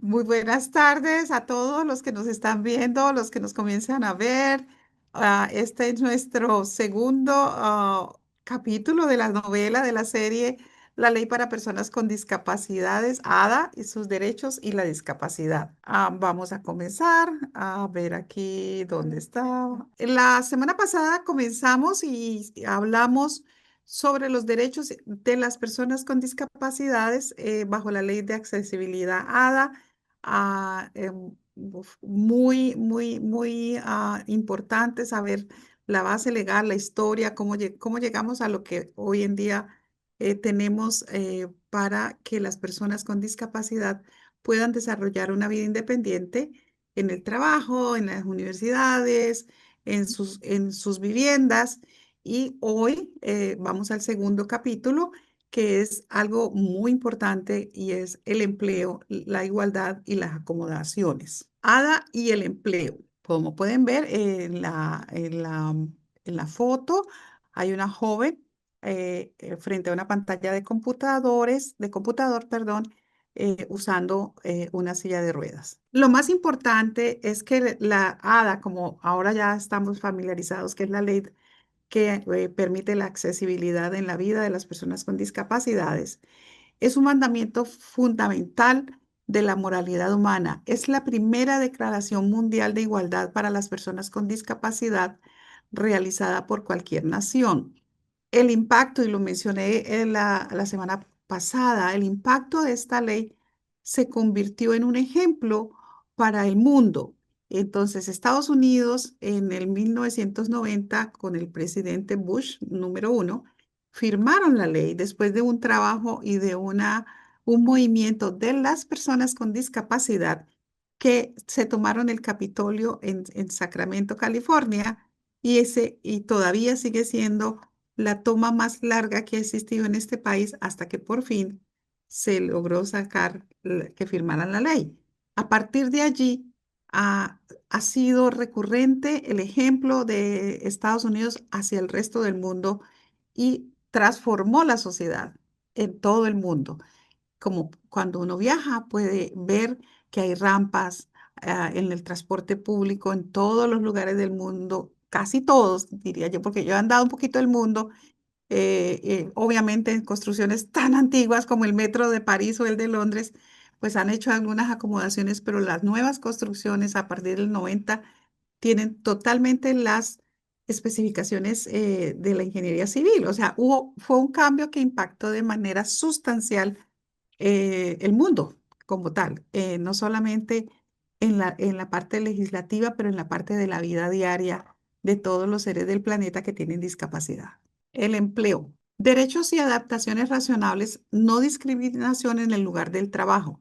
Muy buenas tardes a todos los que nos están viendo, los que nos comienzan a ver. Este es nuestro segundo capítulo de la novela de la serie La Ley para Personas con Discapacidades, ADA y sus derechos y la discapacidad. Vamos a comenzar a ver aquí dónde está. La semana pasada comenzamos y hablamos sobre los derechos de las personas con discapacidades bajo la Ley de Accesibilidad ADA. Muy importante saber la base legal, la historia, cómo llegamos a lo que hoy en día tenemos para que las personas con discapacidad puedan desarrollar una vida independiente en el trabajo, en las universidades, en sus viviendas. Y hoy vamos al segundo capítulo, que es algo muy importante y es el empleo, la igualdad y las acomodaciones. Ada y el empleo. Como pueden ver en la foto, hay una joven frente a una pantalla de computador, perdón, usando una silla de ruedas. Lo más importante es que la ADA, como ahora ya estamos familiarizados, que es la ley que permite la accesibilidad en la vida de las personas con discapacidades, es un mandamiento fundamental de la moralidad humana. Es la primera declaración mundial de igualdad para las personas con discapacidad realizada por cualquier nación. El impacto, y lo mencioné la semana pasada, el impacto de esta ley se convirtió en un ejemplo para el mundo. Entonces, Estados Unidos en el 1990, con el presidente Bush, número uno, firmaron la ley después de un trabajo y de un movimiento de las personas con discapacidad que se tomaron el Capitolio en Sacramento, California, y todavía sigue siendo la toma más larga que ha existido en este país hasta que por fin se logró sacar que firmaran la ley. A partir de allí ha sido recurrente el ejemplo de Estados Unidos hacia el resto del mundo y transformó la sociedad en todo el mundo. Como cuando uno viaja puede ver que hay rampas en el transporte público en todos los lugares del mundo, casi todos, diría yo, porque yo he andado un poquito el mundo, obviamente en construcciones tan antiguas como el metro de París o el de Londres, pues han hecho algunas acomodaciones, pero las nuevas construcciones a partir del 90 tienen totalmente las especificaciones de la ingeniería civil. O sea, fue un cambio que impactó de manera sustancial el mundo como tal, no solamente en la parte legislativa, pero en la parte de la vida diaria de todos los seres del planeta que tienen discapacidad. El empleo. Derechos y adaptaciones razonables, no discriminación en el lugar del trabajo.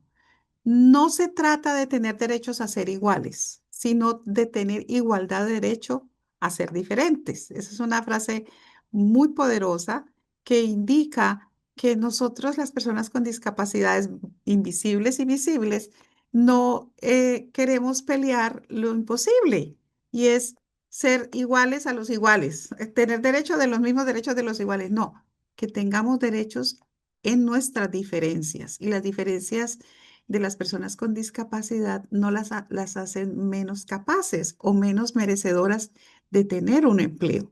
No se trata de tener derechos a ser iguales, sino de tener igualdad de derecho a ser diferentes. Esa es una frase muy poderosa que indica que nosotros, las personas con discapacidades invisibles y visibles, no queremos pelear lo imposible y es ser iguales a los iguales, tener derecho de los mismos derechos de los iguales. No, que tengamos derechos en nuestras diferencias, y las diferencias de las personas con discapacidad no las hacen menos capaces o menos merecedoras de tener un empleo.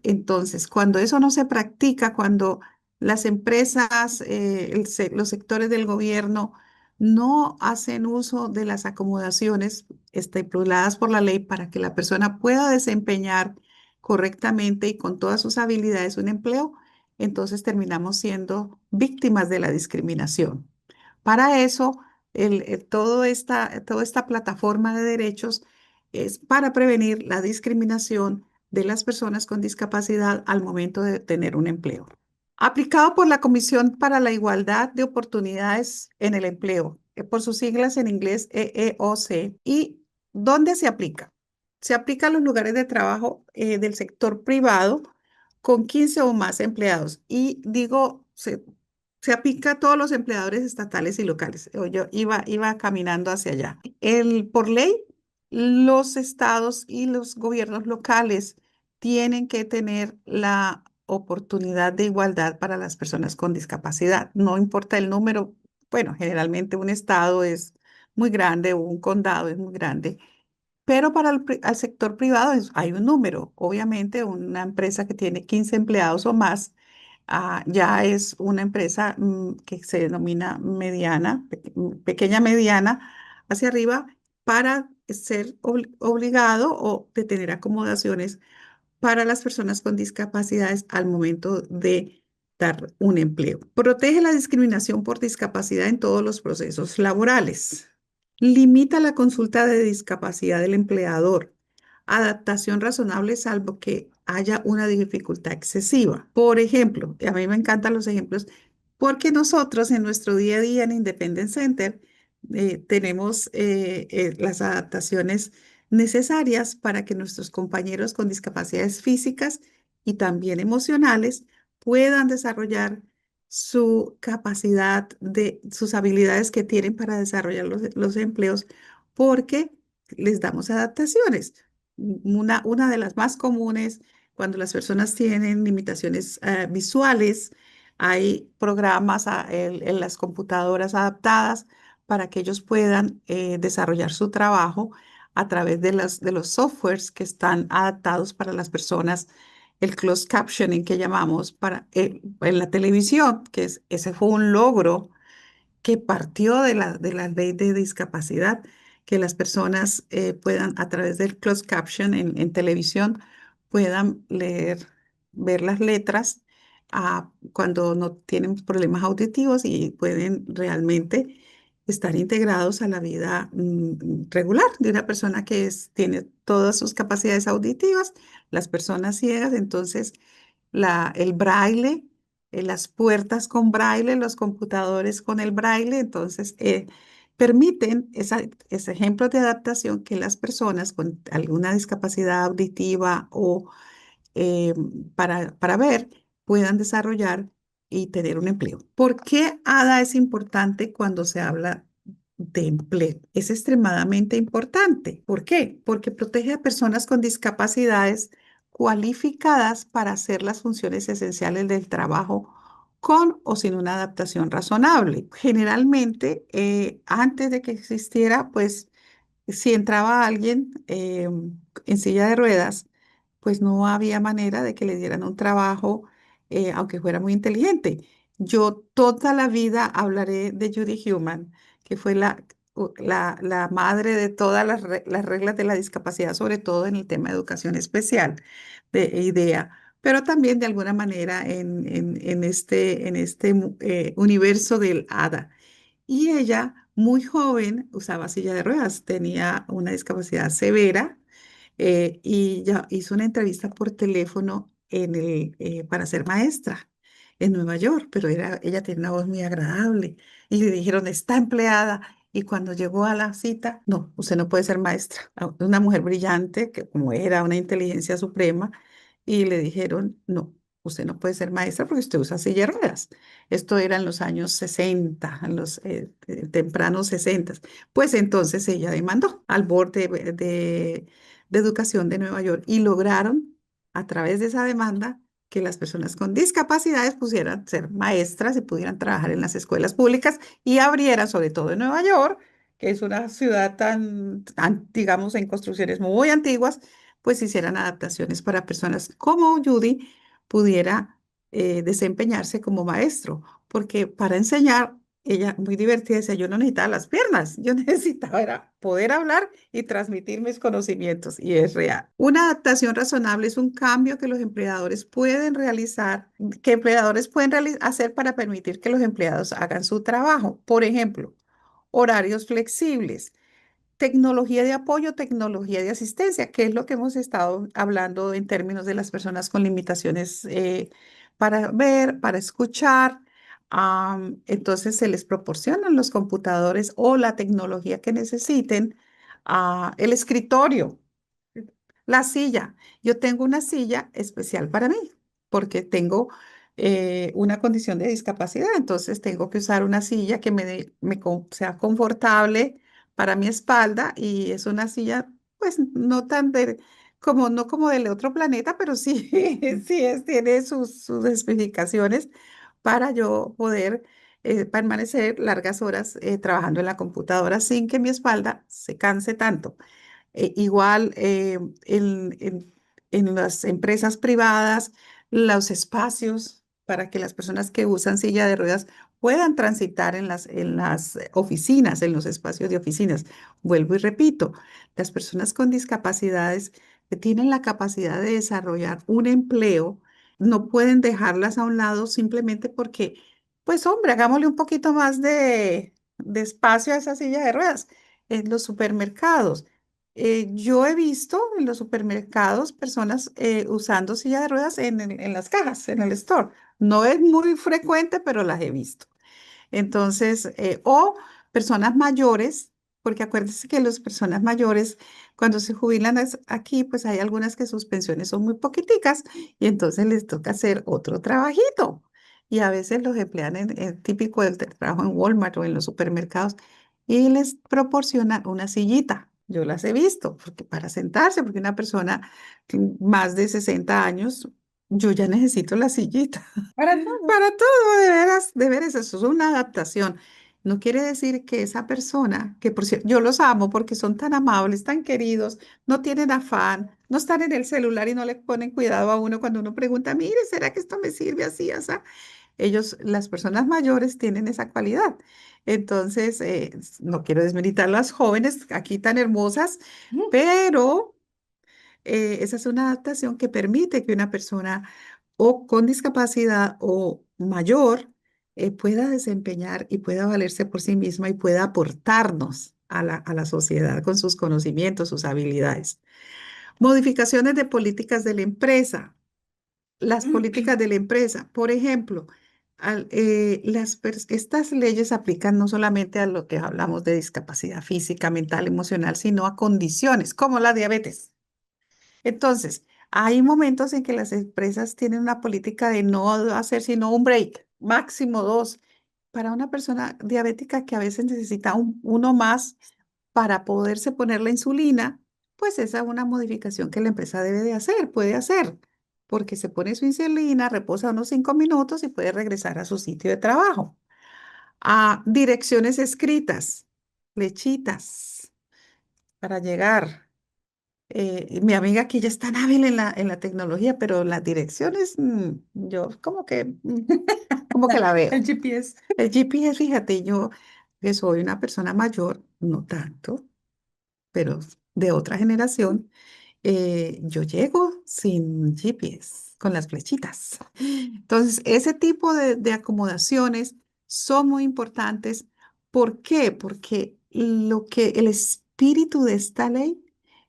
Entonces, cuando eso no se practica, cuando las empresas, los sectores del gobierno no hacen uso de las acomodaciones estipuladas por la ley para que la persona pueda desempeñar correctamente y con todas sus habilidades un empleo, entonces terminamos siendo víctimas de la discriminación. Para eso, toda esta plataforma de derechos es para prevenir la discriminación de las personas con discapacidad al momento de tener un empleo. Aplicado por la Comisión para la Igualdad de Oportunidades en el Empleo, por sus siglas en inglés EEOC. ¿Y dónde se aplica? Se aplica a los lugares de trabajo del sector privado con 15 o más empleados. Y digo, se aplica a todos los empleadores estatales y locales. Yo iba caminando hacia allá. Por ley, los estados y los gobiernos locales tienen que tener la oportunidad de igualdad para las personas con discapacidad. No importa el número, bueno, generalmente un estado es muy grande, o un condado es muy grande. Pero para al sector privado hay un número. Obviamente, una empresa que tiene 15 empleados o más, ya es una empresa que se denomina mediana, pequeña mediana, hacia arriba, para ser obligado o de tener acomodaciones para las personas con discapacidades al momento de dar un empleo. Protege la discriminación por discapacidad en todos los procesos laborales. Limita la consulta de discapacidad del empleador. Adaptación razonable salvo que haya una dificultad excesiva. Por ejemplo, y a mí me encantan los ejemplos, porque nosotros en nuestro día a día en Independence Center tenemos las adaptaciones necesarias para que nuestros compañeros con discapacidades físicas y también emocionales puedan desarrollar su capacidad de sus habilidades que tienen para desarrollar los empleos, porque les damos adaptaciones. Una de las más comunes, cuando las personas tienen limitaciones visuales, hay programas en las computadoras adaptadas para que ellos puedan desarrollar su trabajo a través de los softwares que están adaptados para las personas, el closed captioning que llamamos para, en la televisión, ese fue un logro que partió de la ley de discapacidad, que las personas puedan, a través del closed caption en televisión, puedan leer, ver las letras cuando no tienen problemas auditivos y pueden realmente estar integrados a la vida regular de una persona tiene todas sus capacidades auditivas, las personas ciegas, entonces el braille, las puertas con braille, los computadores con el braille, entonces permiten ese ejemplo de adaptación que las personas con alguna discapacidad auditiva o eh, para ver puedan desarrollar y tener un empleo. ¿Por qué ADA es importante cuando se habla de empleo? Es extremadamente importante. ¿Por qué? Porque protege a personas con discapacidades cualificadas para hacer las funciones esenciales del trabajo con o sin una adaptación razonable. Generalmente, antes de que existiera, pues si entraba alguien en silla de ruedas, pues no había manera de que le dieran un trabajo, aunque fuera muy inteligente. Yo toda la vida hablaré de Judy Human, que fue la madre de todas las reglas de la discapacidad, sobre todo en el tema de educación especial, de IDEA, pero también de alguna manera en este universo del ADA. Y ella, muy joven, usaba silla de ruedas, tenía una discapacidad severa y ya hizo una entrevista por teléfono para ser maestra en Nueva York, pero ella tiene una voz muy agradable y le dijeron, está empleada. Y cuando llegó a la cita, no, usted no puede ser maestra. Una mujer brillante, que como era una inteligencia suprema, y le dijeron, no, usted no puede ser maestra porque usted usa silla de ruedas. Esto era en los años 60, en los tempranos 60. Pues entonces ella demandó al borde de Educación de Nueva York y lograron, a través de esa demanda, que las personas con discapacidades pudieran ser maestras y pudieran trabajar en las escuelas públicas y abrieran, sobre todo en Nueva York, que es una ciudad digamos, en construcciones muy antiguas, pues hicieran adaptaciones para personas como Judy pudiera desempeñarse como maestro, porque para enseñar, ella muy divertida decía, yo no necesitaba las piernas, yo necesitaba era poder hablar y transmitir mis conocimientos, y es real. Una adaptación razonable es un cambio que los empleadores pueden realizar, que empleadores pueden hacer para permitir que los empleados hagan su trabajo. Por ejemplo, horarios flexibles. Tecnología de apoyo, tecnología de asistencia, que es lo que hemos estado hablando en términos de las personas con limitaciones para ver, para escuchar. Entonces se les proporcionan los computadores o la tecnología que necesiten. El escritorio, la silla. Yo tengo una silla especial para mí porque tengo una condición de discapacidad, entonces tengo que usar una silla que sea confortable para mi espalda y es una silla pues no tan no como del otro planeta, pero sí, tiene sus especificaciones para yo poder permanecer largas horas trabajando en la computadora sin que mi espalda se canse tanto. Igual en las empresas privadas, los espacios para que las personas que usan silla de ruedas puedan transitar en las oficinas, en los espacios de oficinas. Vuelvo y repito, las personas con discapacidades que tienen la capacidad de desarrollar un empleo, no pueden dejarlas a un lado simplemente porque, pues hombre, hagámosle un poquito más de espacio a esa silla de ruedas en los supermercados. Yo he visto en los supermercados personas usando silla de ruedas en las cajas, en el store. No es muy frecuente, pero las he visto. Entonces, o personas mayores, porque acuérdense que las personas mayores, cuando se jubilan aquí, pues hay algunas que sus pensiones son muy poquiticas y entonces les toca hacer otro trabajito. Y a veces los emplean en típico del trabajo en Walmart o en los supermercados y les proporcionan una sillita. Yo las he visto, porque para sentarse, porque una persona más de 60 años, yo ya necesito la sillita. Para todo. Para todo, de veras, eso es una adaptación. No quiere decir que esa persona, que por cierto, yo los amo porque son tan amables, tan queridos, no tienen afán, no están en el celular y no le ponen cuidado a uno cuando uno pregunta, mire, ¿será que esto me sirve así, así? Ellos, las personas mayores tienen esa cualidad. Entonces, no quiero desmeritar a las jóvenes aquí tan hermosas, pero esa es una adaptación que permite que una persona o con discapacidad o mayor pueda desempeñar y pueda valerse por sí misma y pueda aportarnos a la sociedad con sus conocimientos, sus habilidades. Modificaciones de políticas de la empresa. Las políticas de la empresa, por ejemplo, estas leyes aplican no solamente a lo que hablamos de discapacidad física, mental, emocional, sino a condiciones como la diabetes. Entonces, hay momentos en que las empresas tienen una política de no hacer sino un break, máximo dos, para una persona diabética que a veces necesita uno más para poderse poner la insulina, pues esa es una modificación que la empresa debe de hacer, puede hacer, porque se pone su insulina, reposa unos 5 minutos y puede regresar a su sitio de trabajo. A direcciones escritas, flechitas para llegar. Mi amiga aquí ya es tan hábil en la tecnología, pero las direcciones, yo como que la El veo. GPS. El GPS, fíjate, yo que soy una persona mayor, no tanto, pero de otra generación, yo llego sin GPS, con las flechitas. Entonces, ese tipo de acomodaciones son muy importantes. ¿Por qué? Porque lo que el espíritu de esta ley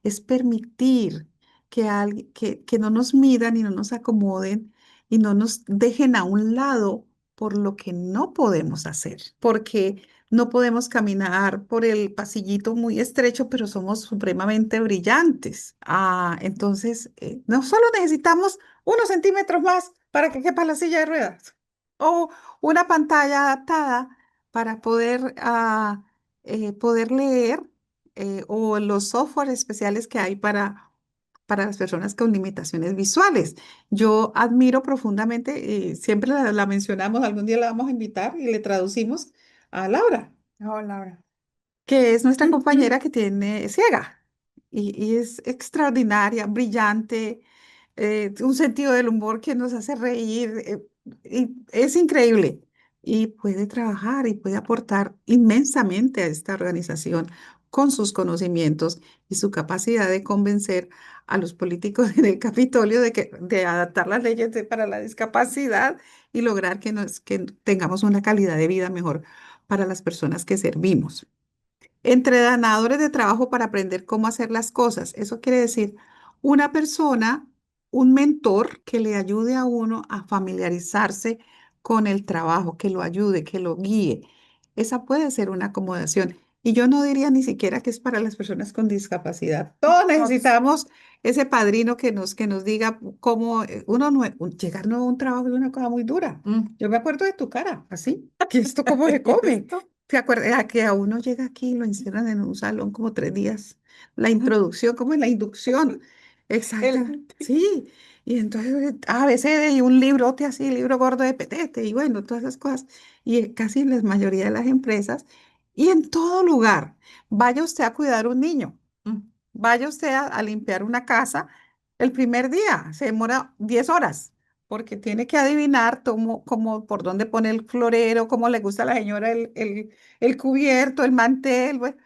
es permitir que no nos midan y no nos acomoden y no nos dejen a un lado por lo que no podemos hacer, porque no podemos caminar por el pasillito muy estrecho, pero somos supremamente brillantes. Entonces, no solo necesitamos unos centímetros más para que quepa la silla de ruedas o una pantalla adaptada para poder leer o los software especiales que hay para las personas con limitaciones visuales. Yo admiro profundamente, siempre la mencionamos, algún día la vamos a invitar y le traducimos a Laura, Oh, Laura. que es nuestra compañera que tiene ciega y es extraordinaria, brillante, un sentido del humor que nos hace reír, y es increíble. Y puede trabajar y puede aportar inmensamente a esta organización con sus conocimientos y su capacidad de convencer a los políticos en el Capitolio de adaptar las leyes para la discapacidad y lograr que tengamos una calidad de vida mejor para las personas que servimos. Entrenadores de trabajo para aprender cómo hacer las cosas. Eso quiere decir una persona, un mentor que le ayude a uno a familiarizarse con el trabajo, que lo ayude, que lo guíe. Esa puede ser una acomodación. Y yo no diría ni siquiera que es para las personas con discapacidad. Todos Todos. necesitamos ese padrino que nos diga cómo llegar nuevo a un trabajo es una cosa muy dura. Yo me acuerdo de tu cara, así, que esto cómo se ¿Y come. esto? ¿Te acuerdas que a uno llega aquí y lo encierran en un salón como 3 días? La introducción, ¿cómo es la inducción? Exacto, El- sí. Y entonces a veces hay un librote así, libro gordo de petete, y bueno, todas esas cosas. Y casi en la mayoría de las empresas, y en todo lugar, vaya usted a cuidar un niño, vaya usted a limpiar una casa, el primer día se demora 10 horas, porque tiene que adivinar por dónde pone el florero, cómo le gusta a la señora el cubierto, el mantel, bueno,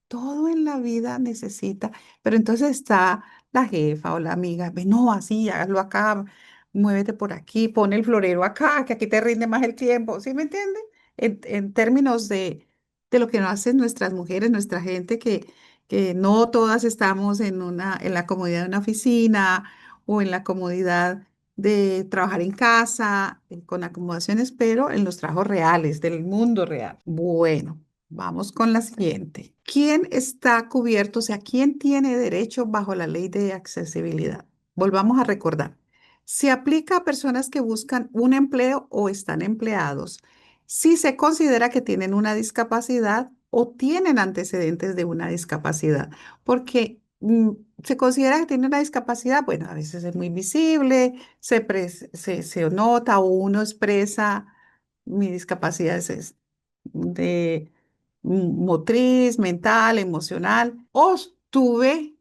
todo en la vida necesita, pero entonces está la jefa o la amiga, ve, no, así, hágalo acá, muévete por aquí, pon el florero acá, que aquí te rinde más el tiempo, ¿sí me entiende? En términos de lo que nos hacen nuestras mujeres, nuestra gente, que no todas estamos en la comodidad de una oficina o en la comodidad de trabajar en casa, con acomodaciones, pero en los trabajos reales, del mundo real. Bueno. Vamos con la siguiente. ¿Quién está cubierto? O sea, ¿quién tiene derecho bajo la ley de accesibilidad? Volvamos a recordar. Se aplica a personas que buscan un empleo o están empleados si se considera que tienen una discapacidad o tienen antecedentes de una discapacidad. Porque se considera que tiene una discapacidad, bueno, a veces es muy visible, se nota o uno expresa mi discapacidad es de motriz, mental, emocional, o tuve,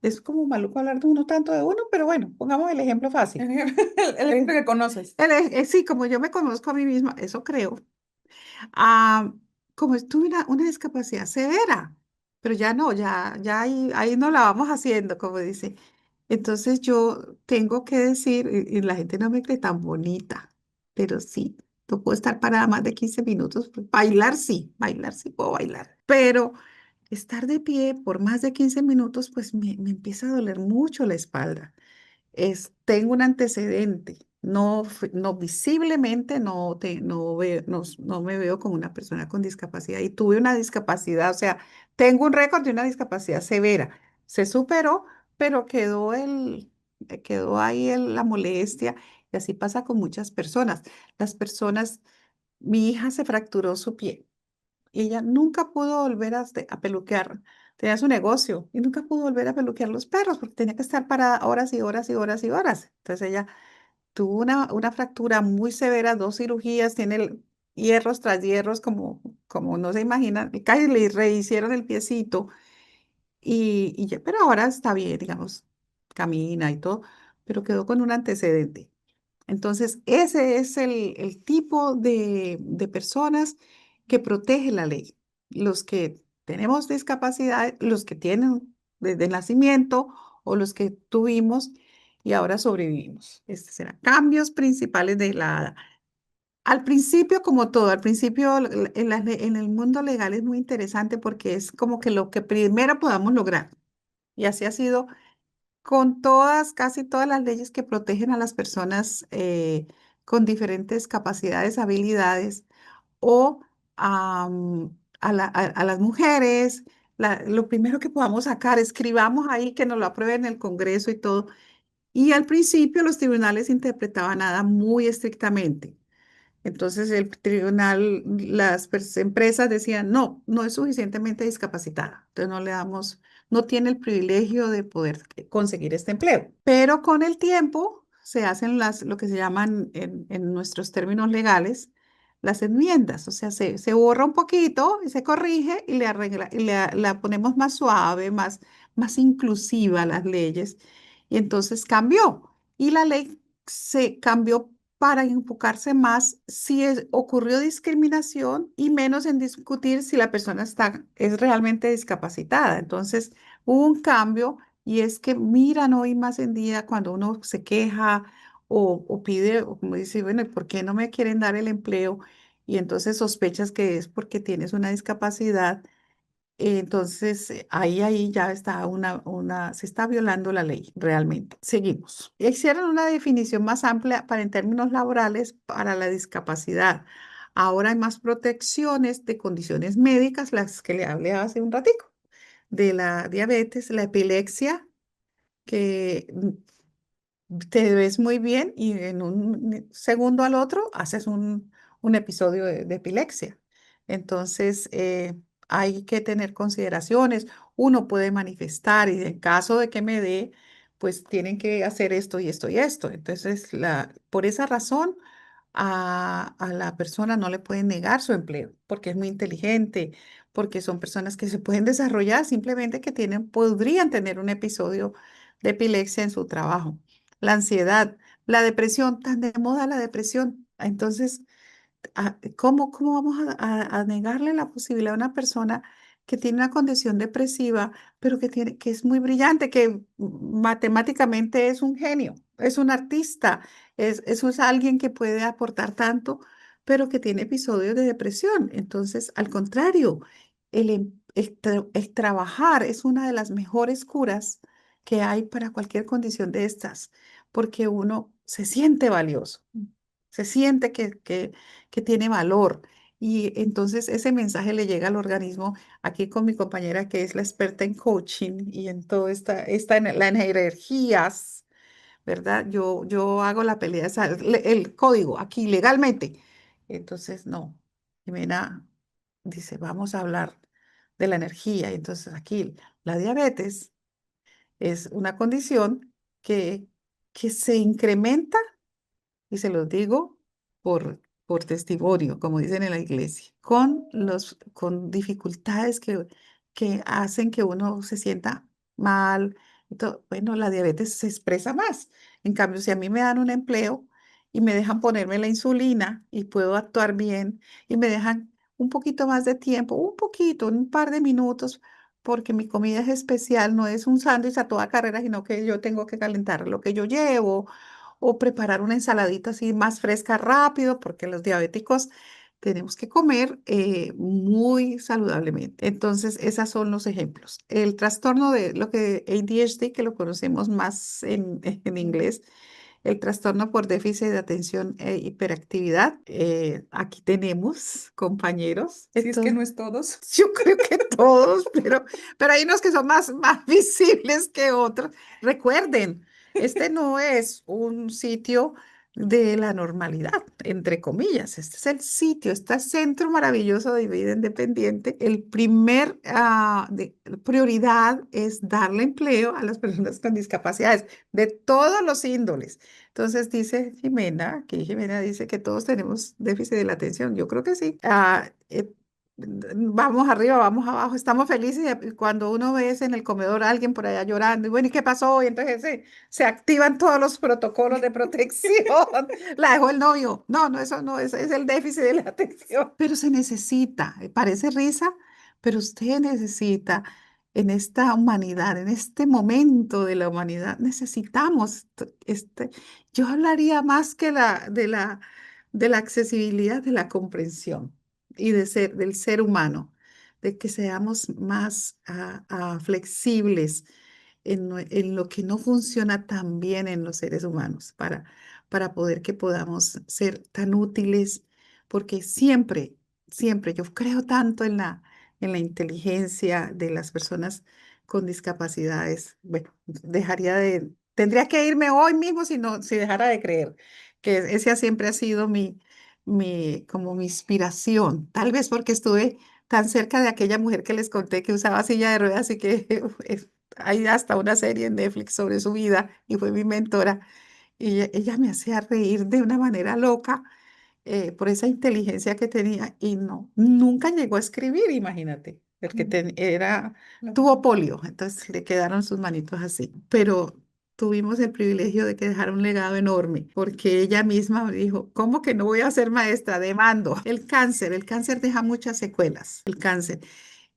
es como maluco hablar de uno tanto de uno, pero bueno, pongamos el ejemplo fácil. el ejemplo que conoces. Sí, como yo me conozco a mí misma, eso creo. Ah, como tuve una discapacidad severa, pero ya no, ya ahí no la vamos haciendo, como dice. Entonces yo tengo que decir, y la gente no me cree tan bonita, pero sí, no puedo estar parada más de 15 minutos. Bailar sí puedo bailar, pero estar de pie por más de 15 minutos, pues me empieza a doler mucho la espalda. Tengo un antecedente, no visiblemente no me veo como una persona con discapacidad y tuve una discapacidad, o sea, tengo un récord de una discapacidad severa. Se superó, pero quedó ahí la molestia y así pasa con muchas personas. Las personas, mi hija se fracturó su pie y ella nunca pudo volver a peluquear. Tenía su negocio y nunca pudo volver a peluquear los perros porque tenía que estar para horas y horas y horas y horas. Entonces ella tuvo una fractura muy severa, dos cirugías, tiene hierros tras hierros como no se imaginan. Y casi le rehicieron el piecito pero ahora está bien, digamos, camina y todo, pero quedó con un antecedente. Entonces, ese es el tipo de personas que protege la ley. Los que tenemos discapacidad, los que tienen desde nacimiento o los que tuvimos y ahora sobrevivimos. Estos serán cambios principales de la... Al principio, como todo, al principio en el mundo legal es muy interesante porque es como que lo que primero podamos lograr. Y así ha sido con casi todas las leyes que protegen a las personas con diferentes capacidades, habilidades o a las mujeres. Lo primero que podamos sacar, escribamos ahí que nos lo aprueben en el Congreso y todo. Y al principio los tribunales interpretaban nada muy estrictamente. Entonces el tribunal, empresas decían, no, no es suficientemente discapacitada, entonces no tiene el privilegio de poder conseguir este empleo. Pero con el tiempo se hacen lo que se llaman en nuestros términos legales las enmiendas, o sea, se borra un poquito y se corrige y le arregla, la ponemos más suave, más inclusiva a las leyes. Y entonces cambió. Y la ley se cambió para enfocarse más si ocurrió discriminación y menos en discutir si la persona es realmente discapacitada. Entonces, hubo un cambio y es que miran hoy más en día cuando uno se queja o pide, o como dice, bueno, ¿y por qué no me quieren dar el empleo? Y entonces sospechas que es porque tienes una discapacidad. Entonces, ahí ya está se está violando la ley realmente. Seguimos. Hicieron una definición más amplia para en términos laborales para la discapacidad. Ahora hay más protecciones de condiciones médicas, las que le hablé hace un ratico, de la diabetes, la epilepsia, que te ves muy bien y en un segundo al otro haces un episodio de epilepsia. Entonces, hay que tener consideraciones. Uno puede manifestar y en caso de que me dé, pues tienen que hacer esto y esto y esto. Entonces, por esa razón, a la persona no le pueden negar su empleo, porque es muy inteligente, porque son personas que se pueden desarrollar, simplemente que podrían tener un episodio de epilepsia en su trabajo. La ansiedad, la depresión, tan de moda la depresión. Entonces, ¿cómo vamos a negarle la posibilidad a una persona que tiene una condición depresiva, pero que es muy brillante, que matemáticamente es un genio, es un artista, eso es alguien que puede aportar tanto, pero que tiene episodios de depresión? Entonces, al contrario, el trabajar es una de las mejores curas que hay para cualquier condición de estas, porque uno se siente valioso, se siente que tiene valor. Y entonces ese mensaje le llega al organismo, aquí con mi compañera que es la experta en coaching y en todo las energías, ¿verdad? Yo hago la pelea, el código aquí legalmente. Entonces, no, Jimena dice, vamos a hablar de la energía. Entonces aquí la diabetes es una condición que, que se incrementa, y se los digo por testimonio, como dicen en la iglesia, con dificultades que hacen que uno se sienta mal. Bueno, la diabetes se expresa más. En cambio, si a mí me dan un empleo y me dejan ponerme la insulina y puedo actuar bien y me dejan un poquito más de tiempo, un poquito, un par de minutos, porque mi comida es especial, no es un sándwich a toda carrera, sino que yo tengo que calentar lo que yo llevo o preparar una ensaladita así más fresca rápido, porque los diabéticos tenemos que comer muy saludablemente. Entonces, esos son los ejemplos. El trastorno de lo que ADHD, que lo conocemos más en inglés, el trastorno por déficit de atención e hiperactividad. Aquí tenemos compañeros. Si es que Entonces, no es todos. yo creo que todos, pero hay unos que son más visibles que otros. Recuerden, este no es un sitio de la normalidad, entre comillas. Este es el sitio, este centro maravilloso de vida independiente. El primer prioridad es darle empleo a las personas con discapacidades de todos los índoles. Entonces dice Jimena, que Jimena dice que todos tenemos déficit de la atención. Yo creo que sí. Vamos arriba, vamos abajo, estamos felices y cuando uno ve en el comedor a alguien por allá llorando, y bueno, ¿y qué pasó? Y entonces se activan todos los protocolos de protección. La dejó el novio. No, no, eso no, eso es el déficit de la atención. Pero se necesita, parece risa, pero usted necesita en esta humanidad, en este momento de la humanidad, necesitamos yo hablaría más que de la accesibilidad, de la comprensión y del ser humano, de que seamos más flexibles en lo que no funciona tan bien en los seres humanos, para poder que podamos ser tan útiles, porque siempre, yo creo tanto en la inteligencia de las personas con discapacidades. Bueno, tendría que irme hoy mismo si dejara de creer, que esa siempre ha sido como mi inspiración, tal vez porque estuve tan cerca de aquella mujer que les conté que usaba silla de ruedas y que hay hasta una serie en Netflix sobre su vida y fue mi mentora. Y ella me hacía reír de una manera loca por esa inteligencia que tenía y no, nunca llegó a escribir, imagínate, porque Mm, no. tuvo polio, entonces le quedaron sus manitos así, pero tuvimos el privilegio de que dejara un legado enorme, porque ella misma me dijo, ¿cómo que no voy a ser maestra? Demando. El cáncer deja muchas secuelas, el cáncer.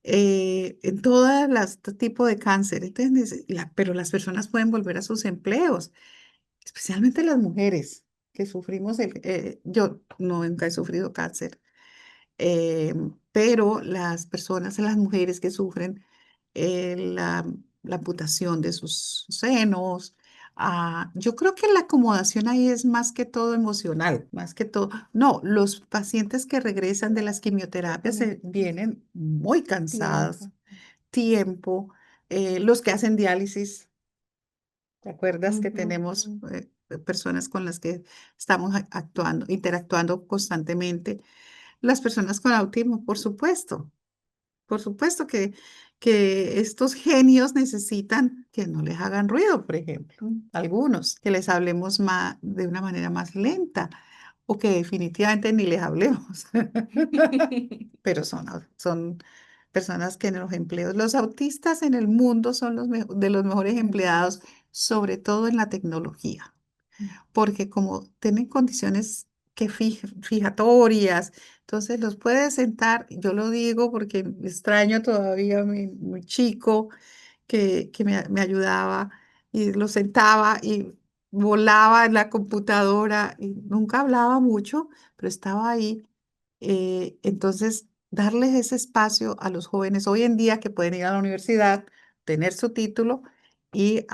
En todas las tipo de cáncer, entonces, pero las personas pueden volver a sus empleos, especialmente las mujeres que sufrimos yo nunca he sufrido cáncer, eh, pero las mujeres que sufren la amputación de sus senos, yo creo que la acomodación ahí es más que todo emocional, más que todo. No, los pacientes que regresan de las quimioterapias vienen muy cansados, Tiempo. tiempo, los que hacen diálisis. ¿Te acuerdas que Ujú. tenemos personas con las que estamos interactuando constantemente? Las personas con autismo, por supuesto. Por supuesto que estos genios necesitan que no les hagan ruido, por ejemplo. Algunos, que les hablemos de una manera más lenta o que definitivamente ni les hablemos. Pero son personas que en los empleos, los autistas en el mundo son de los mejores empleados, sobre todo en la tecnología, porque como tienen condiciones fijatorias, entonces los puedes sentar, yo lo digo porque extraño todavía a mi chico que me ayudaba y lo sentaba y volaba en la computadora y nunca hablaba mucho, pero estaba ahí. Entonces, darles ese espacio a los jóvenes hoy en día que pueden ir a la universidad, tener su título y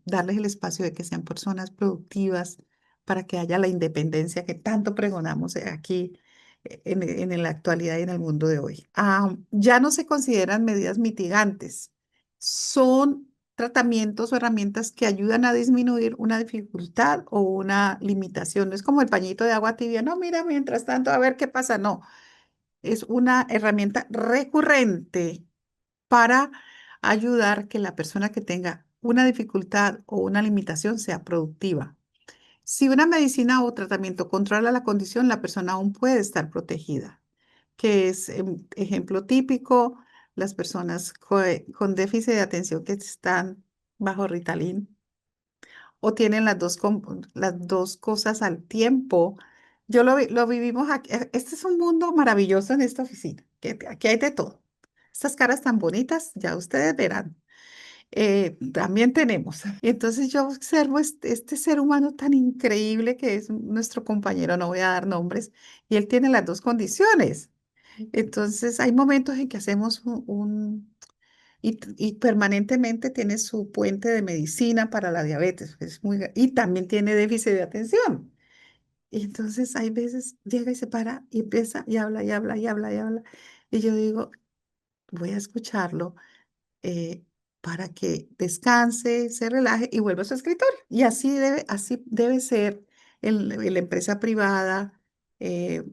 darles el espacio de que sean personas productivas para que haya la independencia que tanto pregonamos aquí en la actualidad y en el mundo de hoy. Ya no se consideran medidas mitigantes, son tratamientos o herramientas que ayudan a disminuir una dificultad o una limitación. No es como el pañito de agua tibia, no, mira, mientras tanto, a ver qué pasa. No, es una herramienta recurrente para ayudar que la persona que tenga una dificultad o una limitación sea productiva. Si una medicina o tratamiento controla la condición, la persona aún puede estar protegida, que es ejemplo típico, las personas con déficit de atención que están bajo Ritalin o tienen las dos cosas al tiempo. Lo vivimos aquí. Este es un mundo maravilloso en esta oficina, que aquí hay de todo. Estas caras tan bonitas, ya ustedes verán. También tenemos. Y entonces yo observo este ser humano tan increíble que es nuestro compañero, no voy a dar nombres, y él tiene las dos condiciones. Entonces hay momentos en que hacemos y permanentemente tiene su puente de medicina para la diabetes, y también tiene déficit de atención. Y entonces hay veces llega y se para y empieza y habla y habla y habla y habla. Y yo digo, voy a escucharlo eh, para que descanse, se relaje y vuelva a su escritorio. Y así debe ser en la empresa privada. eh,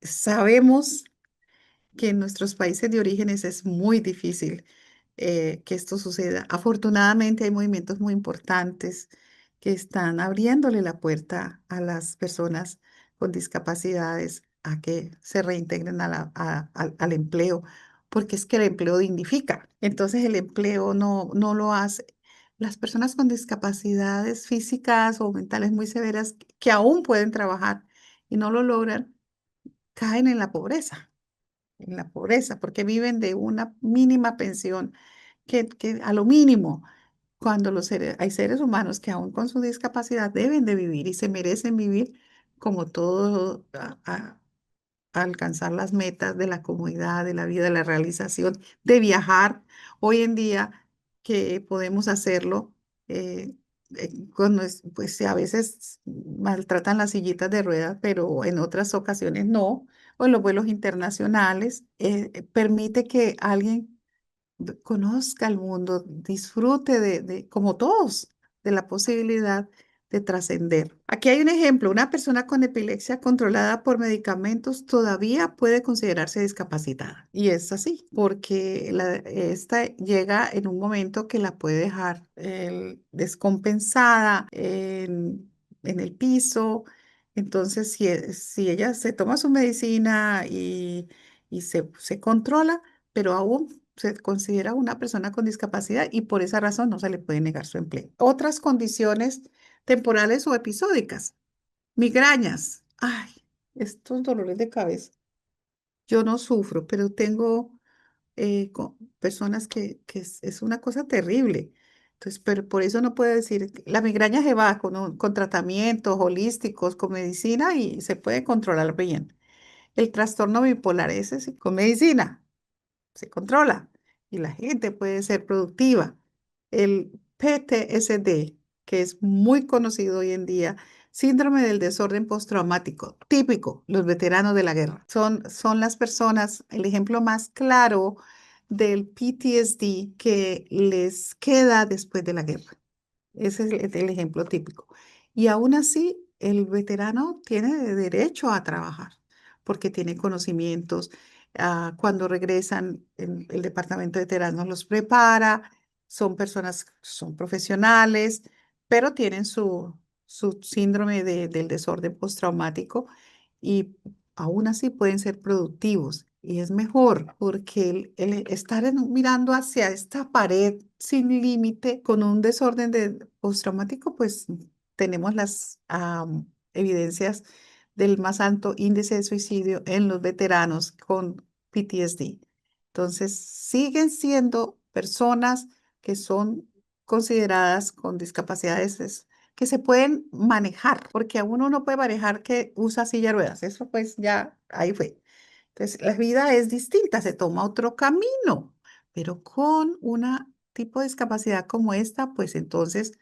Sabemos que en nuestros países de orígenes es muy difícil que esto suceda. Afortunadamente hay movimientos muy importantes que están abriéndole la puerta a las personas con discapacidades a que se reintegren al empleo, porque es que el empleo dignifica. Entonces el empleo no lo hace. Las personas con discapacidades físicas o mentales muy severas que aún pueden trabajar y no lo logran, caen en la pobreza, porque viven de una mínima pensión, que a lo mínimo, cuando hay seres humanos que aún con su discapacidad deben de vivir y se merecen vivir como todo, a alcanzar las metas de la comodidad, de la vida, de la realización, de viajar. Hoy en día que podemos hacerlo, pues sí, a veces maltratan las sillitas de ruedas, pero en otras ocasiones no, o en los vuelos internacionales, permite que alguien conozca el mundo, disfrute como todos, de la posibilidad de trascender. Aquí hay un ejemplo, una persona con epilepsia controlada por medicamentos todavía puede considerarse discapacitada. Y es así, porque esta llega en un momento que la puede dejar descompensada en el piso. Entonces, si ella se toma su medicina y se controla, pero aún se considera una persona con discapacidad y por esa razón no se le puede negar su empleo. Otras condiciones temporales o episódicas, migrañas. Ay, estos dolores de cabeza. Yo no sufro, pero tengo personas que es una cosa terrible. Entonces, pero por eso no puedo decir, la migraña se va con tratamientos holísticos, con medicina y se puede controlar bien. El trastorno bipolar, ese sí, con medicina se controla y la gente puede ser productiva. El PTSD, que es muy conocido hoy en día, síndrome del desorden postraumático, típico, los veteranos de la guerra. Son las personas, el ejemplo más claro del PTSD que les queda después de la guerra. Ese es el ejemplo típico. Y aún así, el veterano tiene derecho a trabajar porque tiene conocimientos. Cuando regresan, el departamento de veteranos los prepara, son personas, son profesionales, pero tienen su síndrome del desorden postraumático y aún así pueden ser productivos. Y es mejor porque el estar mirando hacia esta pared sin límite con un desorden postraumático, pues tenemos las evidencias del más alto índice de suicidio en los veteranos con PTSD. Entonces, siguen siendo personas que son consideradas con discapacidades que se pueden manejar, porque a uno no puede manejar que usa silla de ruedas. Eso pues ya ahí fue. Entonces, la vida es distinta, se toma otro camino, pero con una tipo de discapacidad como esta, pues entonces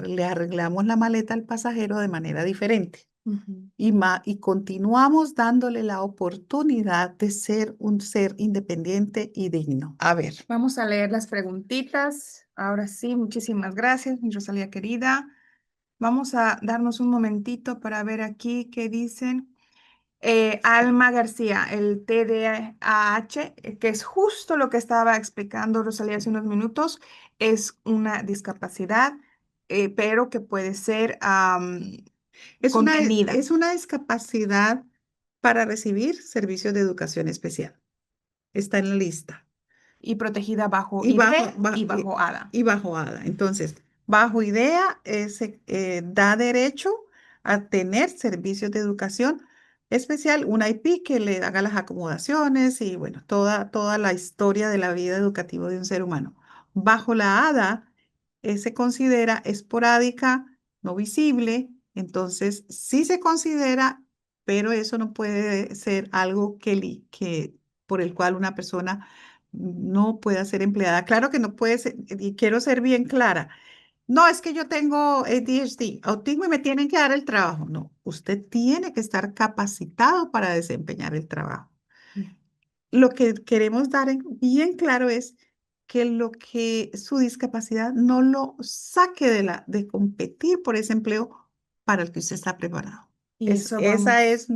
le arreglamos la maleta al pasajero de manera diferente Ujú. y continuamos dándole la oportunidad de ser un ser independiente y digno. A ver, Vamos a leer las preguntitas. Ahora sí, muchísimas gracias, mi Rosalía querida. Vamos a darnos un momentito para ver aquí qué dicen. Alma García, el TDAH, que es justo lo que estaba explicando Rosalía hace unos minutos, es una discapacidad, pero que puede ser contenida. es una discapacidad para recibir servicios de educación especial. Está en la lista. Y protegida bajo Y bajo, IDE y bajo ADA. y bajo ADA. Entonces, bajo IDEA da derecho a tener servicios de educación especial, una IP que le haga las acomodaciones y bueno, toda la historia de la vida educativa de un ser humano. Bajo la ADA se considera esporádica, no visible, entonces sí se considera, pero eso no puede ser algo por el cual una persona no pueda ser empleada. Claro que no puede ser, y quiero ser bien clara. No, es que yo tengo ADHD, autismo y me tienen que dar el trabajo. No, usted tiene que estar capacitado para desempeñar el trabajo. Lo que queremos dar bien claro es que lo que su discapacidad no lo saque de competir por ese empleo para el que usted está preparado. Y eso Esa vamos. es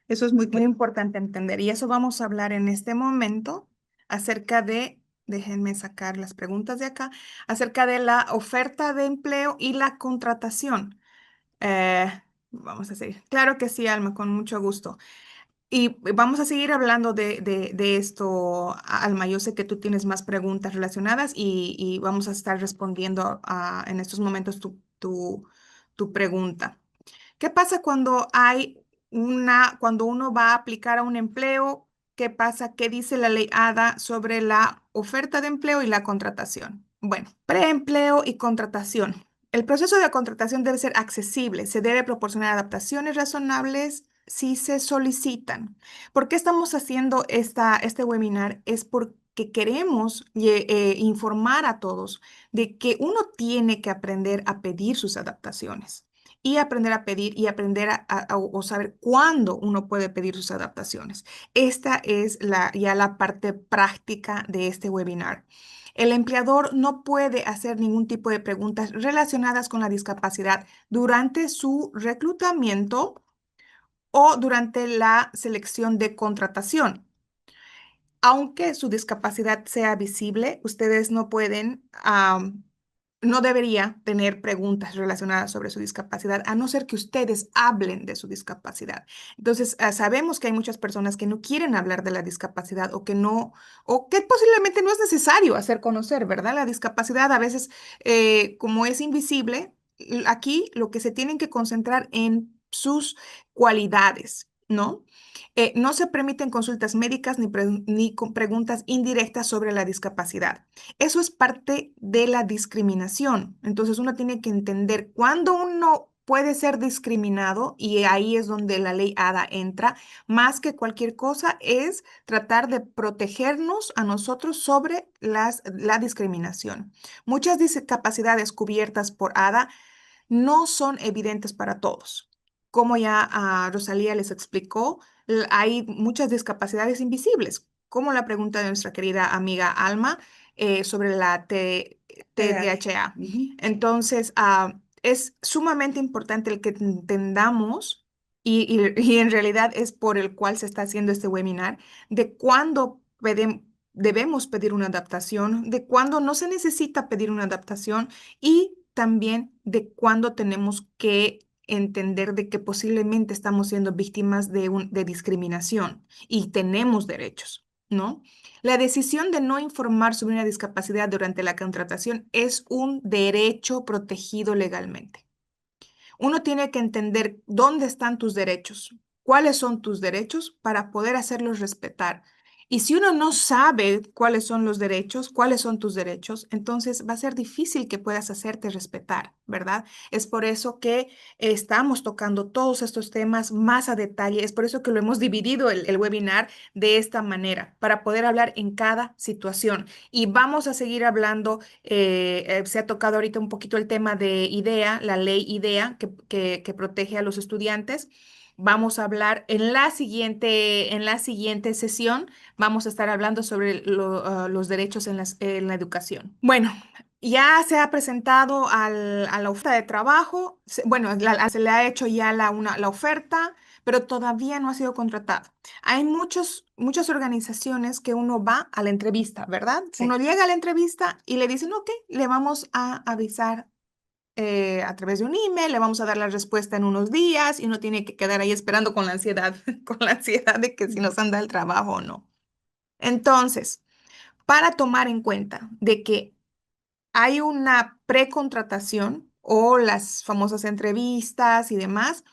eso es muy Muy claro. importante entender. Y eso vamos a hablar en este momento acerca de, déjenme sacar las preguntas de acá, acerca de la oferta de empleo y la contratación. Eh, Vamos a seguir. Claro que sí, Alma, con mucho gusto. Y vamos a seguir hablando de esto, Alma. Yo sé que tú tienes más preguntas relacionadas y vamos a estar respondiendo en estos momentos tu pregunta. ¿Qué pasa cuando cuando uno va a aplicar a un empleo? ¿Qué pasa? ¿Qué dice la ley ADA sobre la oferta de empleo y la contratación? Bueno, preempleo y contratación. El proceso de contratación debe ser accesible, se debe proporcionar adaptaciones razonables si se solicitan. ¿Por qué estamos haciendo este webinar? Es porque queremos informar a todos de que uno tiene que aprender a pedir sus adaptaciones y aprender a pedir y aprender o saber cuándo uno puede pedir sus adaptaciones. Esta es ya la parte práctica de este webinar. El empleador no puede hacer ningún tipo de preguntas relacionadas con la discapacidad durante su reclutamiento o durante la selección de contratación. Aunque su discapacidad sea visible, ustedes no pueden, no debería tener preguntas relacionadas sobre su discapacidad, a no ser que ustedes hablen de su discapacidad. Entonces, sabemos que hay muchas personas que no quieren hablar de la discapacidad o que no, o que posiblemente no es necesario hacer conocer, ¿verdad? La discapacidad a veces, como es invisible, aquí lo que se tienen que concentrar en sus cualidades, ¿no? No se permiten consultas médicas ni con preguntas indirectas sobre la discapacidad. Eso es parte de la discriminación. Entonces uno tiene que entender cuándo uno puede ser discriminado y ahí es donde la ley ADA entra. Más que cualquier cosa es tratar de protegernos a nosotros sobre la discriminación. Muchas discapacidades cubiertas por ADA no son evidentes para todos. Como ya Rosalía les explicó, hay muchas discapacidades invisibles, como la pregunta de nuestra querida amiga Alma sobre la TDAH. Ujú. Entonces, es sumamente importante el que entendamos. y en realidad es por el cual se está haciendo este webinar, de cuándo debemos pedir una adaptación, de cuándo no se necesita pedir una adaptación y también de cuándo tenemos que entender de que posiblemente estamos siendo víctimas de discriminación y tenemos derechos, ¿no? La decisión de no informar sobre una discapacidad durante la contratación es un derecho protegido legalmente. Uno tiene que entender dónde están tus derechos, cuáles son tus derechos para poder hacerlos respetar. Y si uno no sabe cuáles son los derechos, cuáles son tus derechos, entonces va a ser difícil que puedas hacerte respetar, ¿verdad? Es por eso que estamos tocando todos estos temas más a detalle. Es por eso que lo hemos dividido el webinar de esta manera, para poder hablar en cada situación. Y vamos a seguir hablando se ha tocado ahorita un poquito el tema de IDEA, la ley IDEA que protege a los estudiantes. Vamos a hablar en la siguiente sesión, vamos a estar hablando sobre los derechos en la educación. Bueno, ya se ha presentado a la oferta de trabajo, bueno, se le ha hecho ya la oferta, pero todavía no ha sido contratado. Hay muchas organizaciones que uno va a la entrevista, ¿verdad? Sí. Uno llega a la entrevista y le dicen, ok, le vamos a avisar a través de un email, le vamos a dar la respuesta en unos días y uno tiene que quedar ahí esperando con la ansiedad, con la ansiedad de que si nos han dado el trabajo o no. Entonces, para tomar en cuenta de que hay una precontratación o las famosas entrevistas y demás,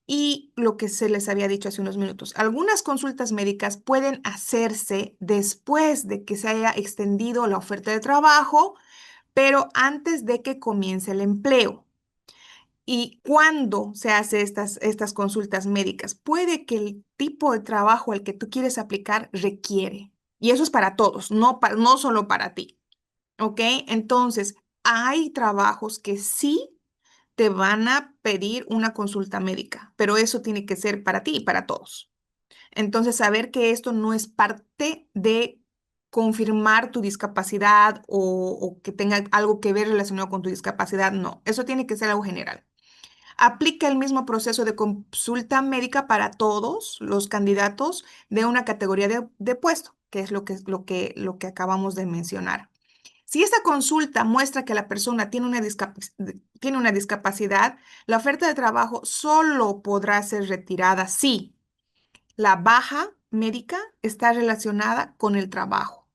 y lo que se les había dicho hace unos minutos, algunas consultas médicas pueden hacerse después de que se haya extendido la oferta de trabajo, pero antes de que comience el empleo. ¿Y cuándo se hace estas consultas médicas? Puede que el tipo de trabajo al que tú quieres aplicar requiere. Y eso es para todos, no solo para ti. ¿Ok? Entonces, hay trabajos que sí te van a pedir una consulta médica, pero eso tiene que ser para ti y para todos. Entonces, saber que esto no es parte de confirmar tu discapacidad o que tenga algo que ver relacionado con tu discapacidad, no, eso tiene que ser algo general. Aplica el mismo proceso de consulta médica para todos los candidatos de una categoría de puesto, que es lo que acabamos de mencionar. Si esta consulta muestra que la persona tiene una discapacidad, la oferta de trabajo solo podrá ser retirada si la baja médica está relacionada con el trabajo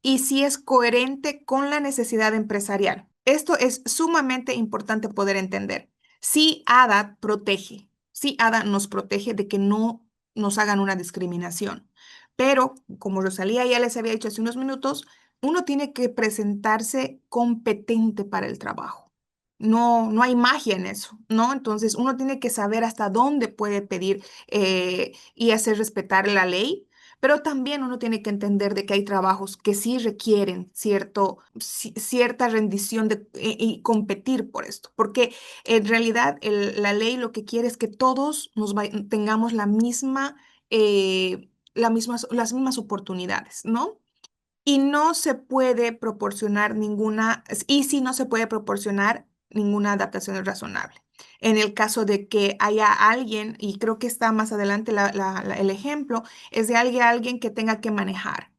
y si es coherente con la necesidad empresarial. Esto es sumamente importante poder entender. Si ADA protege, si ADA nos protege de que no nos hagan una discriminación. Pero, como Rosalía ya les había dicho hace unos minutos, uno tiene que presentarse competente para el trabajo. No hay magia en eso, ¿no? Entonces, uno tiene que saber hasta dónde puede pedir y hacer respetar la ley, pero también uno tiene que entender de que hay trabajos que sí requieren cierta rendición y competir por esto, porque en realidad la ley lo que quiere es que todos tengamos las mismas oportunidades, ¿no? Y no se puede proporcionar y si no se puede proporcionar ninguna adaptación razonable. En el caso de que haya alguien, y creo que está más adelante el ejemplo, es de alguien que tenga que manejar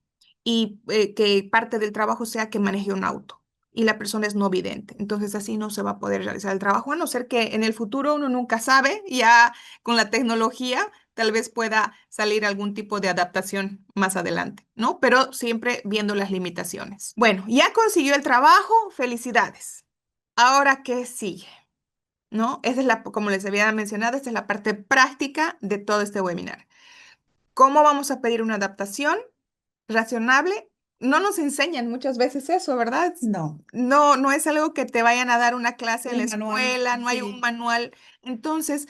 y que parte del trabajo sea que maneje un auto y la persona es no vidente. Entonces así no se va a poder realizar el trabajo, a no ser que en el futuro uno nunca sabe, ya con la tecnología tal vez pueda salir algún tipo de adaptación más adelante, ¿no? Pero siempre viendo las limitaciones. Bueno, ya consiguió el trabajo, felicidades. Ahora, ¿qué sigue? ¿No? Esa es como les había mencionado, esta es la parte práctica de todo este webinar. ¿Cómo vamos a pedir una adaptación razonable? No nos enseñan muchas veces eso, ¿verdad? No, No es algo que te vayan a dar una clase en la un manual, escuela, no hay un sí. manual. Entonces,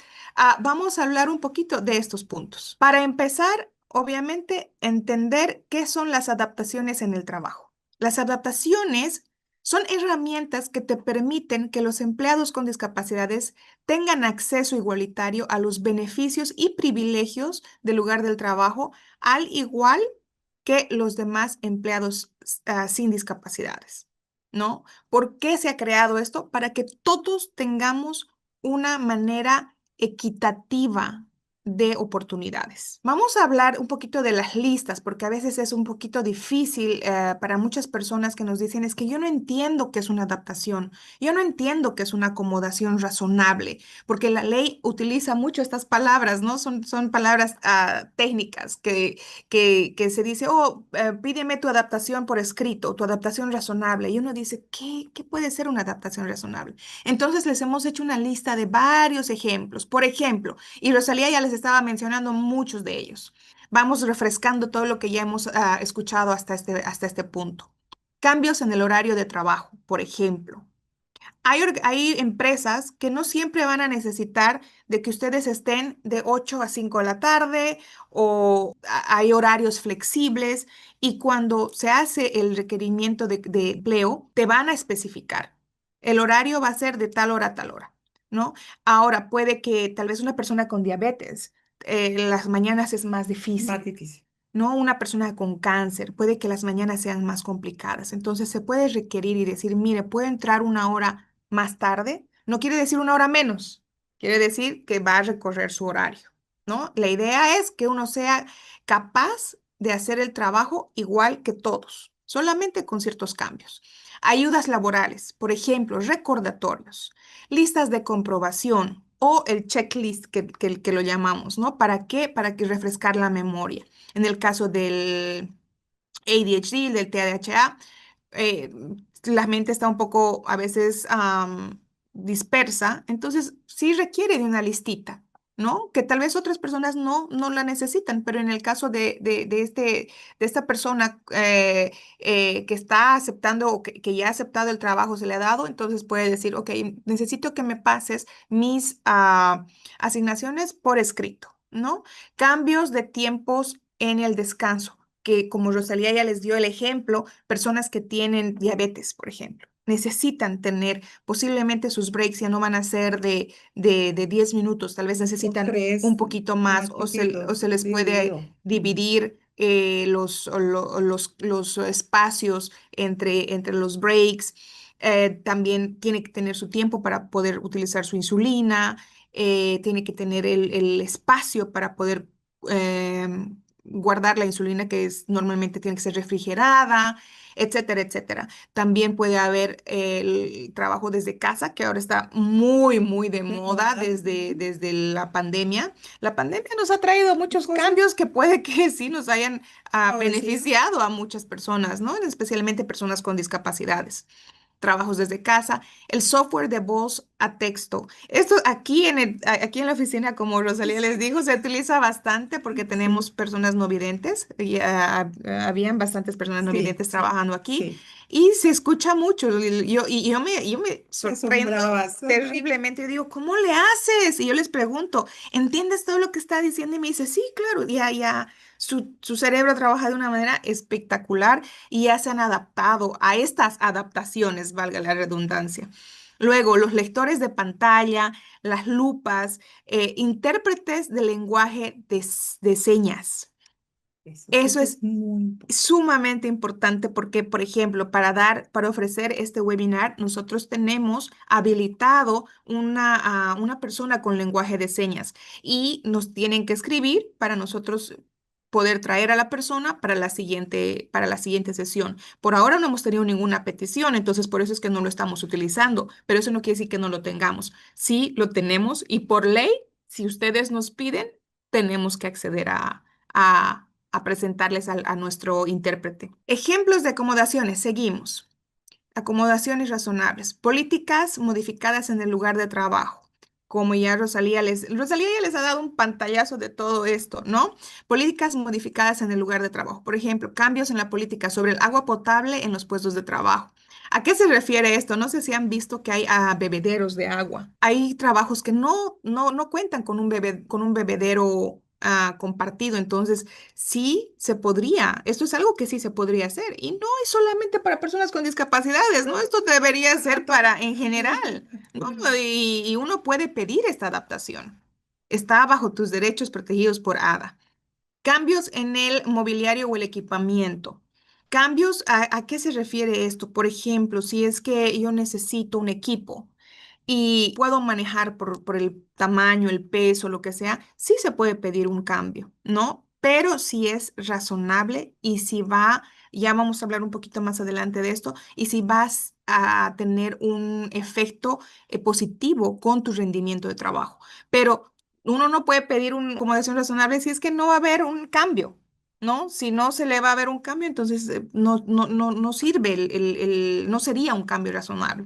vamos a hablar un poquito de estos puntos. Para empezar, obviamente, entender qué son las adaptaciones en el trabajo. Las adaptaciones son herramientas que te permiten que los empleados con discapacidades tengan acceso igualitario a los beneficios y privilegios del lugar del trabajo, al igual que los demás empleados sin discapacidades, ¿no? ¿Por qué se ha creado esto? Para que todos tengamos una manera equitativa de oportunidades. Vamos a hablar un poquito de las listas, porque a veces es un poquito difícil para muchas personas que nos dicen, es que yo no entiendo qué es una adaptación, yo no entiendo qué es una acomodación razonable, porque la ley utiliza mucho estas palabras, ¿no? Son palabras técnicas que se dice, oh, pídeme tu adaptación por escrito, tu adaptación razonable. Y uno dice, ¿qué puede ser una adaptación razonable? Entonces les hemos hecho una lista de varios ejemplos. Por ejemplo, y Rosalía ya les estaba mencionando muchos de ellos. Vamos refrescando todo lo que ya hemos escuchado hasta este punto. Cambios en el horario de trabajo, por ejemplo. Hay empresas que no siempre van a necesitar de que ustedes estén de 8 a 5 de la tarde o hay horarios flexibles y cuando se hace el requerimiento de empleo, te van a especificar. El horario va a ser de tal hora a tal hora, ¿no? Ahora, puede que tal vez una persona con diabetes, las mañanas es más Más difícil. difícil. No una persona con cáncer, puede que las mañanas sean más complicadas. Entonces se puede requerir y decir, mire, puede entrar una hora más tarde. No quiere decir una hora menos, quiere decir que va a recorrer su horario, ¿no? La idea es que uno sea capaz de hacer el trabajo igual que todos, solamente con ciertos cambios. Ayudas laborales, por ejemplo, recordatorios, listas de comprobación o el checklist que lo llamamos, ¿no? ¿Para qué? Para que refrescar la memoria. En el caso del ADHD, del TDAH, eh, la mente está un poco a veces dispersa, entonces sí requiere de una listita, ¿no? Que tal vez otras personas no la necesitan, pero en el caso de esta persona que está aceptando o que ya ha aceptado el trabajo, se le ha dado, entonces puede decir, ok, necesito que me pases mis asignaciones por escrito, ¿no? Cambios de tiempos en el descanso que como Rosalía ya les dio el ejemplo, personas que tienen diabetes, por ejemplo, necesitan tener posiblemente sus breaks ya no van a ser de 10 minutos, tal vez O necesitan un tres, poquito más más o poquito, se les puede dividido. Ujú. dividir los espacios entre los breaks. También tiene que tener su tiempo para poder utilizar su insulina, tiene que tener el espacio para poder guardar la insulina que normalmente tiene que ser refrigerada, etcétera, etcétera. También puede haber el trabajo desde casa, que ahora está muy de De moda moda. Ujú. desde la pandemia. La pandemia nos ha traído muchos Cosas cambios que puede que sí nos hayan favorecido. beneficiado a muchas personas, ¿no? Especialmente personas con discapacidades trabajos desde casa, el software de voz a texto. Esto aquí aquí en la oficina, como Rosalía les dijo, se utiliza bastante porque Sí, tenemos personas no videntes y habían bastantes personas no sí, videntes trabajando aquí sí. y se escucha mucho. Yo me Te sorprendo asombrabas. terriblemente. Yo digo, ¿cómo le haces? Y yo les pregunto, ¿entiendes todo lo que está diciendo? Y me dice, sí, claro, ya. Su cerebro trabaja de una manera espectacular y ya se han adaptado a estas adaptaciones, valga la redundancia. Luego, los lectores de pantalla, las lupas, intérpretes de lenguaje de señas. Eso Eso es es muy importante. sumamente importante porque, por ejemplo, para ofrecer este webinar, nosotros tenemos habilitado una persona con lenguaje de señas y nos tienen que escribir para nosotros poder traer a la persona para la siguiente sesión. Por ahora no hemos tenido ninguna petición, entonces por eso es que no lo estamos utilizando, pero eso no quiere decir que no lo tengamos. Sí, lo tenemos y por ley, si ustedes nos piden, tenemos que acceder a presentarles a nuestro intérprete. Ejemplos de acomodaciones, seguimos. Acomodaciones razonables, políticas modificadas en el lugar de trabajo. Como ya Rosalía ya les ha dado un pantallazo de todo esto, ¿no? Políticas modificadas en el lugar de trabajo. Por ejemplo, cambios en la política sobre el agua potable en los puestos de trabajo. ¿A qué se refiere esto? No sé si han visto que hay bebederos de agua. Hay trabajos que no cuentan con con un bebedero compartido. Entonces, sí se podría. Esto es algo que sí se podría hacer. Y no es solamente para personas con discapacidades, ¿no? Esto debería ser para en general, ¿no? Y uno puede pedir esta adaptación. Está bajo tus derechos protegidos por ADA. Cambios en el mobiliario o el equipamiento. ¿Cambios a qué se refiere esto? Por ejemplo, si es que yo necesito un equipo. y puedo manejar por el tamaño, el peso, lo que sea, sí se puede pedir un cambio, ¿no? Pero si es razonable y si va, ya vamos a hablar un poquito más adelante de esto, y si vas a tener un efecto positivo con tu rendimiento de trabajo. Pero uno no puede pedir una acomodación razonable si es que no va a haber un cambio. ¿No? Si no se le va a ver un cambio, entonces no sirve, no sería un cambio razonable.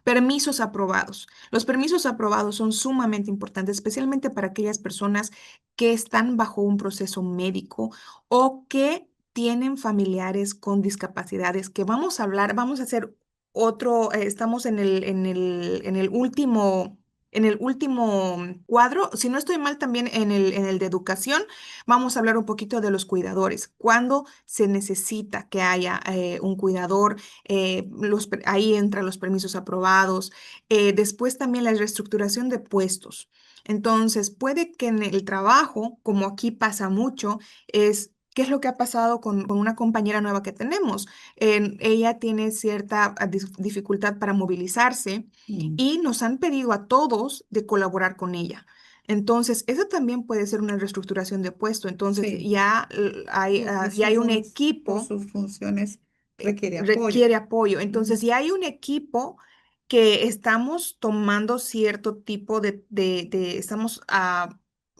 Permisos aprobados. Los permisos aprobados son sumamente importantes, especialmente para aquellas personas que están bajo un proceso médico o que tienen familiares con discapacidades, que vamos a hablar, vamos a hacer otro, estamos en el último cuadro, si no estoy mal también en el de educación, vamos a hablar un poquito de los cuidadores. Cuando se necesita que haya un cuidador, ahí entran los permisos aprobados. Después también la reestructuración de puestos. Entonces, puede que en el trabajo, como aquí pasa mucho, es... ¿Qué es lo que ha pasado con una compañera nueva que tenemos? Ella tiene cierta dificultad para movilizarse Mm. y nos han pedido a todos de colaborar con ella. Entonces, eso también puede ser una reestructuración de puesto. Entonces, Sí, porque ya hay un por equipo sus funciones requiere apoyo. requiere apoyo. Entonces, Ujú. ya hay un equipo que estamos tomando cierto tipo estamos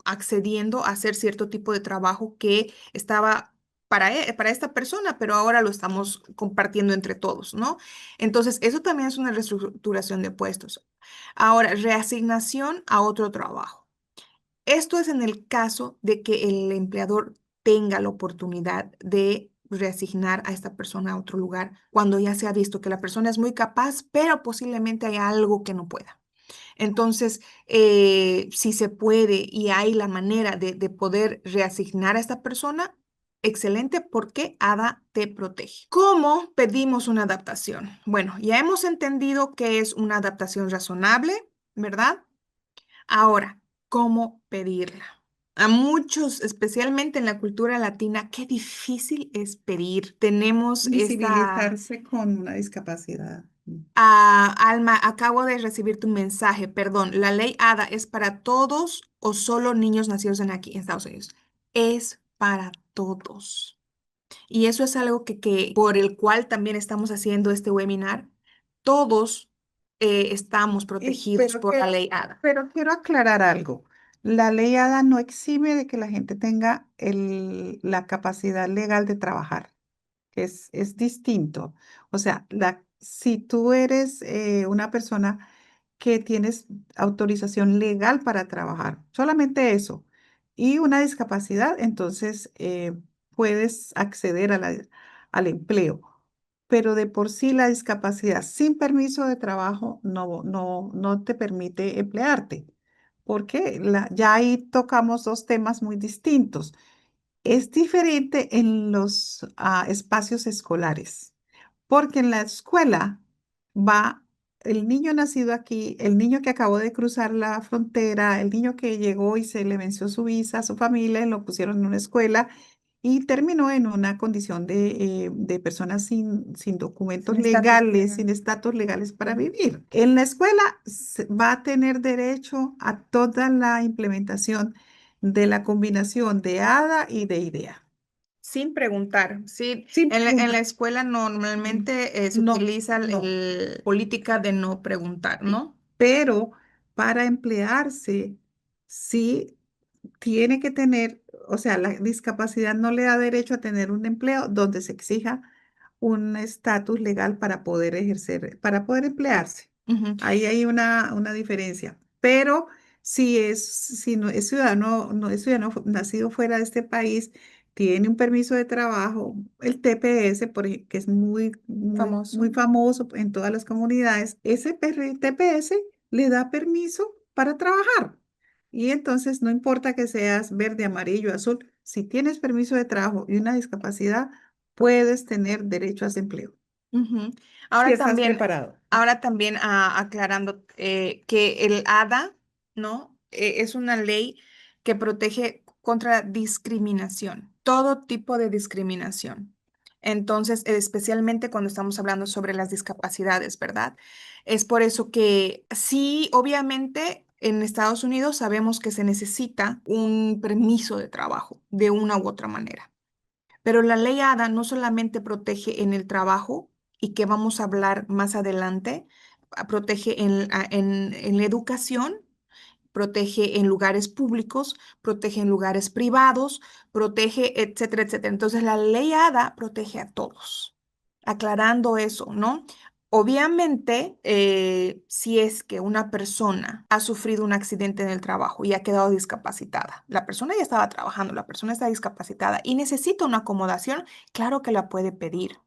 accediendo a hacer cierto tipo de trabajo que estaba para esta persona, pero ahora lo estamos compartiendo entre todos, ¿no? Entonces, eso también es una reestructuración de puestos. Ahora, reasignación a otro trabajo. Esto es en el caso de que el empleador tenga la oportunidad de reasignar a esta persona a otro lugar cuando ya se ha visto que la persona es muy capaz, pero posiblemente hay algo que no pueda. Entonces, si se puede y hay la manera de poder reasignar a esta persona, excelente porque ADA te protege. ¿Cómo pedimos una adaptación? Bueno, ya hemos entendido que es una adaptación razonable, ¿verdad? Ahora, ¿cómo pedirla? A muchos, especialmente en la cultura latina, qué difícil es pedir. Tenemos esta... Visibilizarse con una discapacidad. Alma, acabo de recibir tu mensaje, perdón. ¿La ley ADA es para todos o solo niños nacidos aquí en Estados Unidos? Es para todos. Y eso es algo por el cual también estamos haciendo este webinar. Todos estamos Y, protegidos por la ley ADA. pero quiero aclarar algo. La ley ADA no exime de que la gente tenga la capacidad legal de trabajar. Es distinto. O sea, si tú eres una persona que tienes autorización legal para trabajar, solamente eso, y una discapacidad, entonces puedes acceder al empleo. Pero de por sí la discapacidad sin permiso de trabajo no te permite emplearte, porque ya ahí tocamos dos temas muy distintos. Es diferente en los espacios escolares, porque en la escuela va el niño nacido aquí, el niño que acabó de cruzar la frontera, el niño que llegó y se le venció su visa, su familia, y lo pusieron en una escuela y terminó en una condición de personas sin documentos Sin estatus legales, legal. sin estatus legales para Ujú. vivir. En la escuela va a tener derecho a toda la implementación de la combinación de ADA y de IDEA. Sin preguntar, sí, Sin en la preguntar. escuela normalmente se No, utiliza no. política de no preguntar, Sí. ¿no? Pero para emplearse, sí tiene que tener, o sea, la discapacidad no le da derecho a tener un empleo donde se exija un estatus legal para poder ejercer, para poder emplearse. Ujú, Ahí hay una diferencia. Pero si no es ciudadano, no es ciudadano nacido fuera de este país, tiene un permiso de trabajo, el TPS, que es muy famoso. famoso en todas las comunidades, ese TPS le da permiso para trabajar. Y entonces no importa que seas verde, amarillo, azul, si tienes permiso de trabajo y una discapacidad, puedes tener derecho a ese empleo. Ujú. Si Ahora estás también, preparado. aclarando que el ADA, ¿no? Es una ley que protege contra discriminación, todo tipo de discriminación. Entonces, especialmente cuando estamos hablando sobre las discapacidades, ¿verdad? Es por eso que sí, obviamente en Estados Unidos sabemos que se necesita un permiso de trabajo de una u otra manera. Pero la ley ADA no solamente protege en el trabajo, y que vamos a hablar más adelante, protege en la educación, protege en lugares públicos, protege en lugares privados, protege, etcétera, etcétera. Entonces, la ley ADA protege a todos, aclarando eso, ¿no? Obviamente, si es que una persona ha sufrido un accidente en el trabajo y ha quedado discapacitada, la persona ya estaba trabajando, la persona está discapacitada y necesita una acomodación, claro que la puede pedir,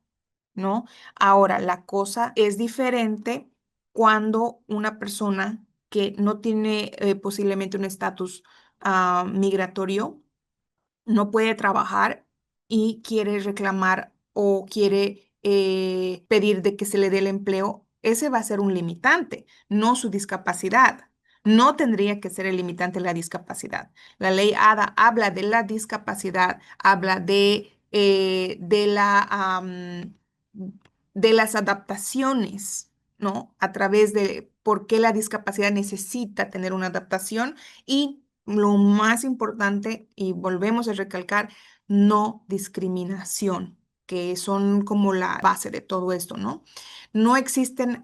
¿no? Ahora, la cosa es diferente cuando una persona que no tiene posiblemente un estatus migratorio no puede trabajar y quiere reclamar o quiere pedir de que se le dé el empleo, ese va a ser un limitante, no su discapacidad. No tendría que ser el limitante la discapacidad. La ley ADA habla de la discapacidad, habla de las adaptaciones, ¿no? A través de por qué la discapacidad necesita tener una adaptación y lo más importante, y volvemos a recalcar, no discriminación, que son como la base de todo esto, ¿no? No existen,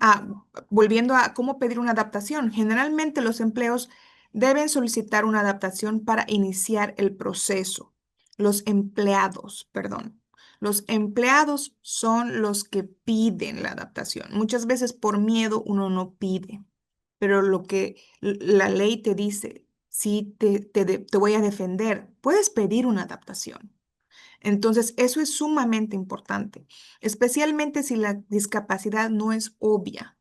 volviendo a cómo pedir una adaptación, generalmente los empleos deben solicitar una adaptación para iniciar el proceso. Los empleados, perdón. Los empleados son los que piden la adaptación. Muchas veces por miedo uno no pide, pero lo que la ley te dice, si te voy a defender, puedes pedir una adaptación. Entonces, eso es sumamente importante, especialmente si la discapacidad no es obvia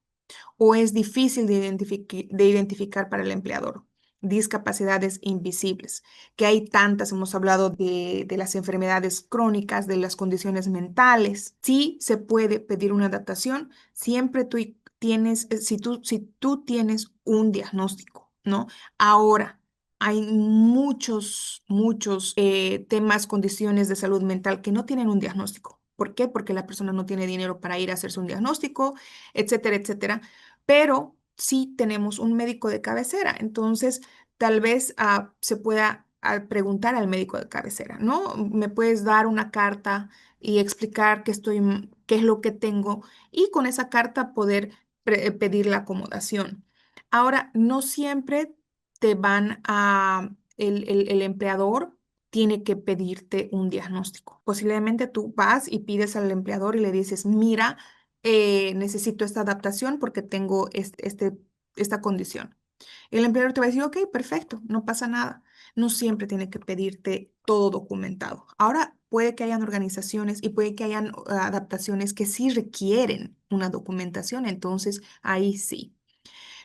o es difícil de identificar para el empleador. Discapacidades invisibles, que hay tantas, hemos hablado de las enfermedades crónicas, de las condiciones mentales. Sí se puede pedir una adaptación siempre tú tienes, si tú tienes un diagnóstico, ¿no? Ahora, hay muchos temas, condiciones de salud mental que no tienen un diagnóstico. ¿Por qué? Porque la persona no tiene dinero para ir a hacerse un diagnóstico, etcétera, etcétera, pero sí tenemos un médico de cabecera. Entonces, tal vez se pueda preguntar al médico de cabecera, ¿no? ¿Me puedes dar una carta y explicar qué es lo que tengo y con esa carta poder pedir la acomodación? Ahora, no siempre el empleador tiene que pedirte un diagnóstico. Posiblemente tú vas y pides al empleador y le dices, mira, necesito esta adaptación porque tengo esta condición. El empleador te va a decir, ok, perfecto, no pasa nada. No siempre tiene que pedirte todo documentado. Ahora puede que hayan organizaciones y puede que hayan adaptaciones que sí requieren una documentación, entonces ahí sí.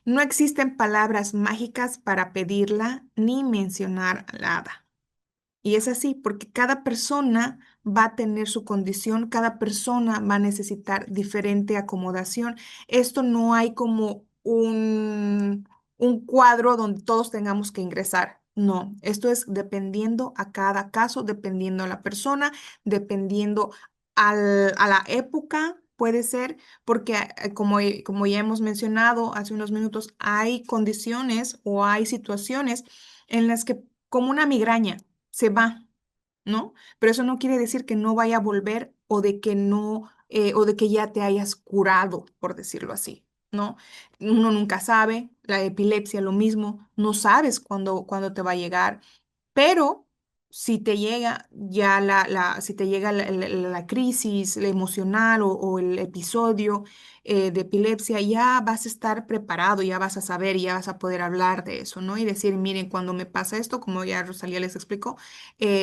No existen palabras mágicas para pedirla ni mencionar nada. Y es así, porque cada persona va a tener su condición, cada persona va a necesitar diferente acomodación. Esto no hay como un cuadro donde todos tengamos que ingresar. No, esto es dependiendo a cada caso, dependiendo a la persona, dependiendo a la época, puede ser, porque como ya hemos mencionado hace unos minutos, hay condiciones o hay situaciones en las que, como una migraña, se va, ¿no? Pero eso no quiere decir que no vaya a volver o de que no, o de que ya te hayas curado, por decirlo así, ¿no? Uno nunca sabe, la epilepsia lo mismo, no sabes cuándo te va a llegar, pero si te llega ya si te llega la crisis la emocional o el episodio de epilepsia, ya vas a estar preparado, ya vas a saber, ya vas a poder hablar de eso, ¿no? Y decir, miren, cuando me pasa esto, como ya Rosalía les explicó,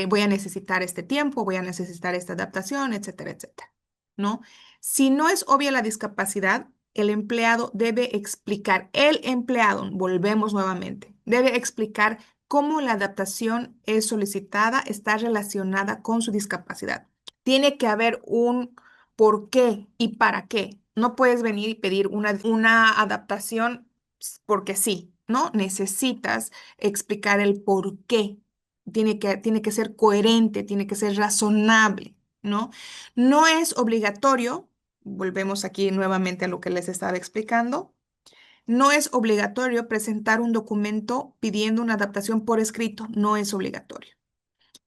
voy a necesitar este tiempo, voy a necesitar esta adaptación, etcétera, etcétera, ¿no? Si no es obvia la discapacidad, el empleado debe explicar, el empleado, volvemos nuevamente, debe explicar cómo la adaptación es solicitada está relacionada con su discapacidad. Tiene que haber un por qué y para qué. No puedes venir y pedir una adaptación porque sí, ¿no? Necesitas explicar el por qué. Tiene que ser coherente, tiene que ser razonable, ¿no? No es obligatorio, volvemos aquí nuevamente a lo que les estaba explicando, no es obligatorio presentar un documento pidiendo una adaptación por escrito, no es obligatorio.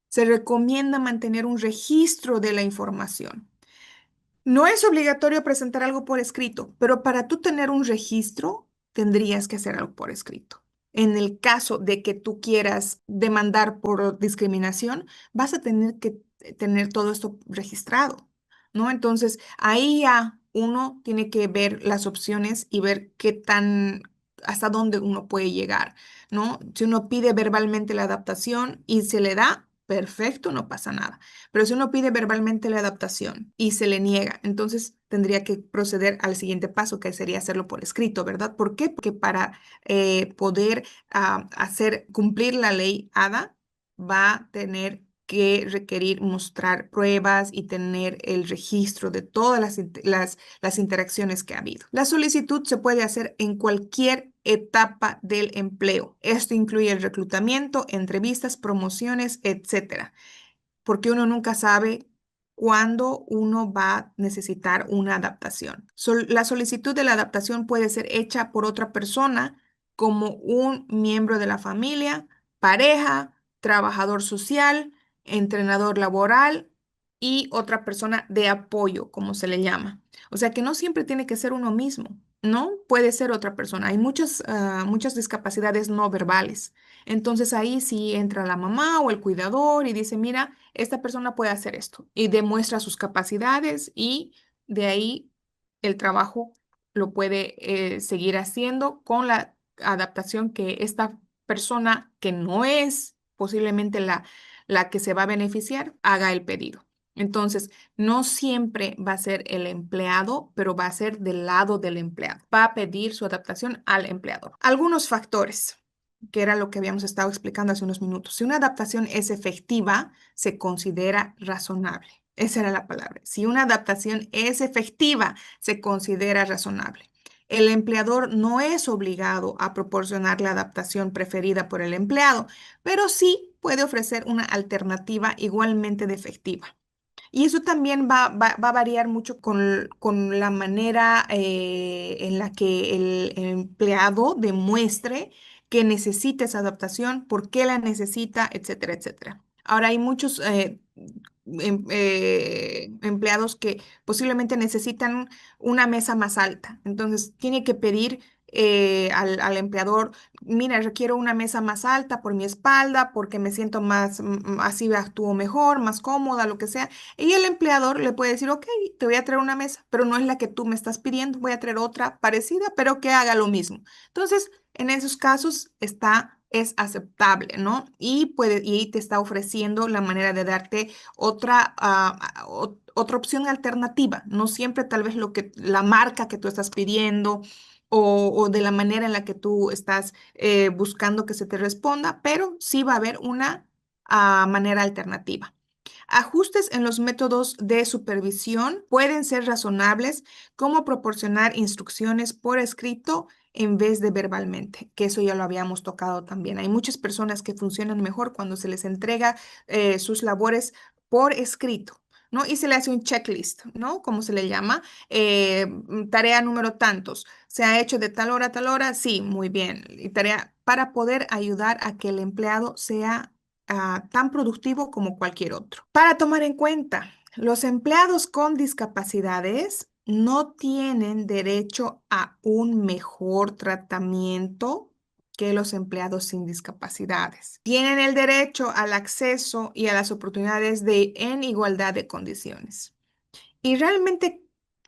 Se recomienda mantener un registro de la información. No es obligatorio presentar algo por escrito, pero para tú tener un registro, tendrías que hacer algo por escrito. En el caso de que tú quieras demandar por discriminación, vas a tener que tener todo esto registrado, ¿no? Entonces, ahí ya uno tiene que ver las opciones y ver qué tan, hasta dónde uno puede llegar, ¿no? Si uno pide verbalmente la adaptación y se le da, perfecto, no pasa nada. Pero si uno pide verbalmente la adaptación y se le niega, entonces tendría que proceder al siguiente paso, que sería hacerlo por escrito, ¿verdad? ¿Por qué? Porque para poder hacer cumplir la ley ADA, va a tener que requerir mostrar pruebas y tener el registro de todas las interacciones que ha habido. La solicitud se puede hacer en cualquier etapa del empleo. Esto incluye el reclutamiento, entrevistas, promociones, etcétera, porque uno nunca sabe cuándo uno va a necesitar una adaptación. La solicitud de la adaptación puede ser hecha por otra persona como un miembro de la familia, pareja, trabajador social, entrenador laboral y otra persona de apoyo, como se le llama. O sea que no siempre tiene que ser uno mismo, ¿no? Puede ser otra persona. Hay muchas discapacidades no verbales. Entonces ahí sí entra la mamá o el cuidador y dice, mira, esta persona puede hacer esto y demuestra sus capacidades y de ahí el trabajo lo puede seguir haciendo con la adaptación que esta persona que no es posiblemente la que se va a beneficiar haga el pedido. Entonces, no siempre va a ser el empleado, pero va a ser del lado del empleado. Va a pedir su adaptación al empleador. Algunos factores, que era lo que habíamos estado explicando hace unos minutos. Si una adaptación es efectiva, se considera razonable. Esa era la palabra. Si una adaptación es efectiva, se considera razonable. El empleador no es obligado a proporcionar la adaptación preferida por el empleado, pero sí puede ofrecer una alternativa igualmente de efectiva. Y eso también va a variar mucho con la manera en la que el empleado demuestre que necesita esa adaptación, por qué la necesita, etcétera, etcétera. Ahora hay muchos empleados que posiblemente necesitan una mesa más alta. Entonces, tiene que pedir al empleador, mira, requiero una mesa más alta por mi espalda, porque me siento más, así actúo mejor, más cómoda, lo que sea. Y el empleador le puede decir, ok, te voy a traer una mesa, pero no es la que tú me estás pidiendo, voy a traer otra parecida, pero que haga lo mismo. Entonces, en esos casos es aceptable, ¿no? Y te está ofreciendo la manera de darte otra opción alternativa, no siempre tal vez la marca que tú estás pidiendo o de la manera en la que tú estás buscando que se te responda, pero sí va a haber una manera alternativa. Ajustes en los métodos de supervisión pueden ser razonables, como proporcionar instrucciones por escrito en vez de verbalmente, que eso ya lo habíamos tocado también. Hay muchas personas que funcionan mejor cuando se les entrega sus labores por escrito, ¿no? Y se le hace un checklist, ¿no? Como se le llama, tarea número tantos. ¿Se ha hecho de tal hora a tal hora? Sí, muy bien. Y tarea para poder ayudar a que el empleado sea tan productivo como cualquier otro. Para tomar en cuenta, los empleados con discapacidades no tienen derecho a un mejor tratamiento que los empleados sin discapacidades. Tienen el derecho al acceso y a las oportunidades en igualdad de condiciones. Y realmente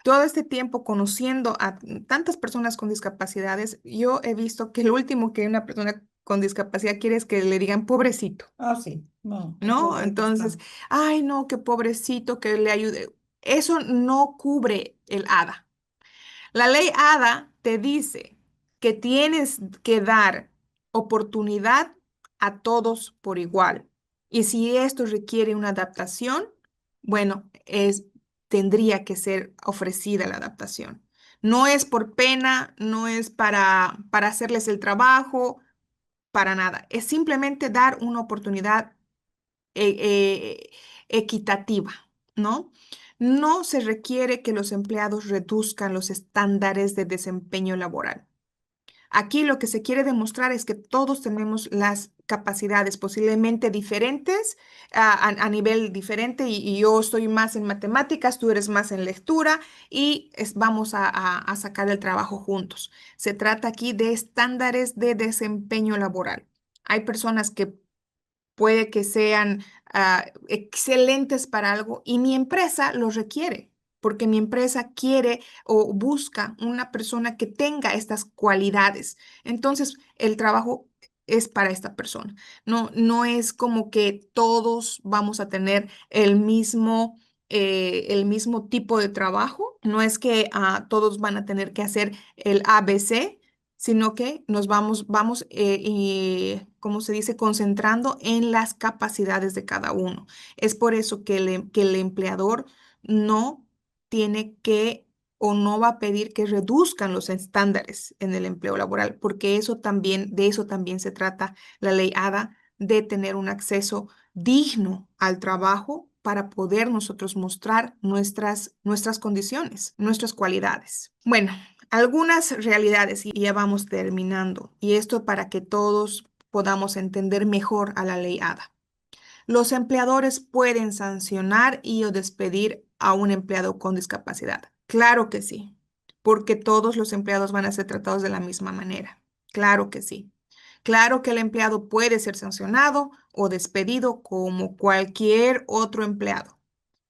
todo este tiempo conociendo a tantas personas con discapacidades, yo he visto que lo último que una persona con discapacidad quiere es que le digan pobrecito, Ah, sí, no, eso ¿no? es Entonces, bastante. ay, no, qué pobrecito, que le ayude. Eso no cubre el ADA. La ley ADA te dice que tienes que dar oportunidad a todos por igual. Y si esto requiere una adaptación, bueno, tendría que ser ofrecida la adaptación. No es por pena, no es para hacerles el trabajo, para nada. Es simplemente dar una oportunidad equitativa, ¿no? No se requiere que los empleados reduzcan los estándares de desempeño laboral. Aquí lo que se quiere demostrar es que todos tenemos las capacidades posiblemente diferentes, a nivel diferente, y yo estoy más en matemáticas, tú eres más en lectura, y vamos a sacar el trabajo juntos. Se trata aquí de estándares de desempeño laboral. Hay personas que puede que sean excelentes para algo y mi empresa los requiere, porque mi empresa quiere o busca una persona que tenga estas cualidades. Entonces, el trabajo es para esta persona. No, no es como que todos vamos a tener el mismo tipo de trabajo. No es que todos van a tener que hacer el ABC, sino que nos vamos y, como se dice, concentrando en las capacidades de cada uno. Es por eso que el empleador no tiene que o no va a pedir que reduzcan los estándares en el empleo laboral, porque eso también, de eso también se trata la ley ADA, de tener un acceso digno al trabajo para poder nosotros mostrar nuestras condiciones, nuestras cualidades. Bueno, algunas realidades, y ya vamos terminando, y esto para que todos podamos entender mejor a la ley ADA. Los empleadores pueden sancionar y o despedir a un empleado con discapacidad. Claro que sí, porque todos los empleados van a ser tratados de la misma manera. Claro que sí. Claro que el empleado puede ser sancionado o despedido como cualquier otro empleado.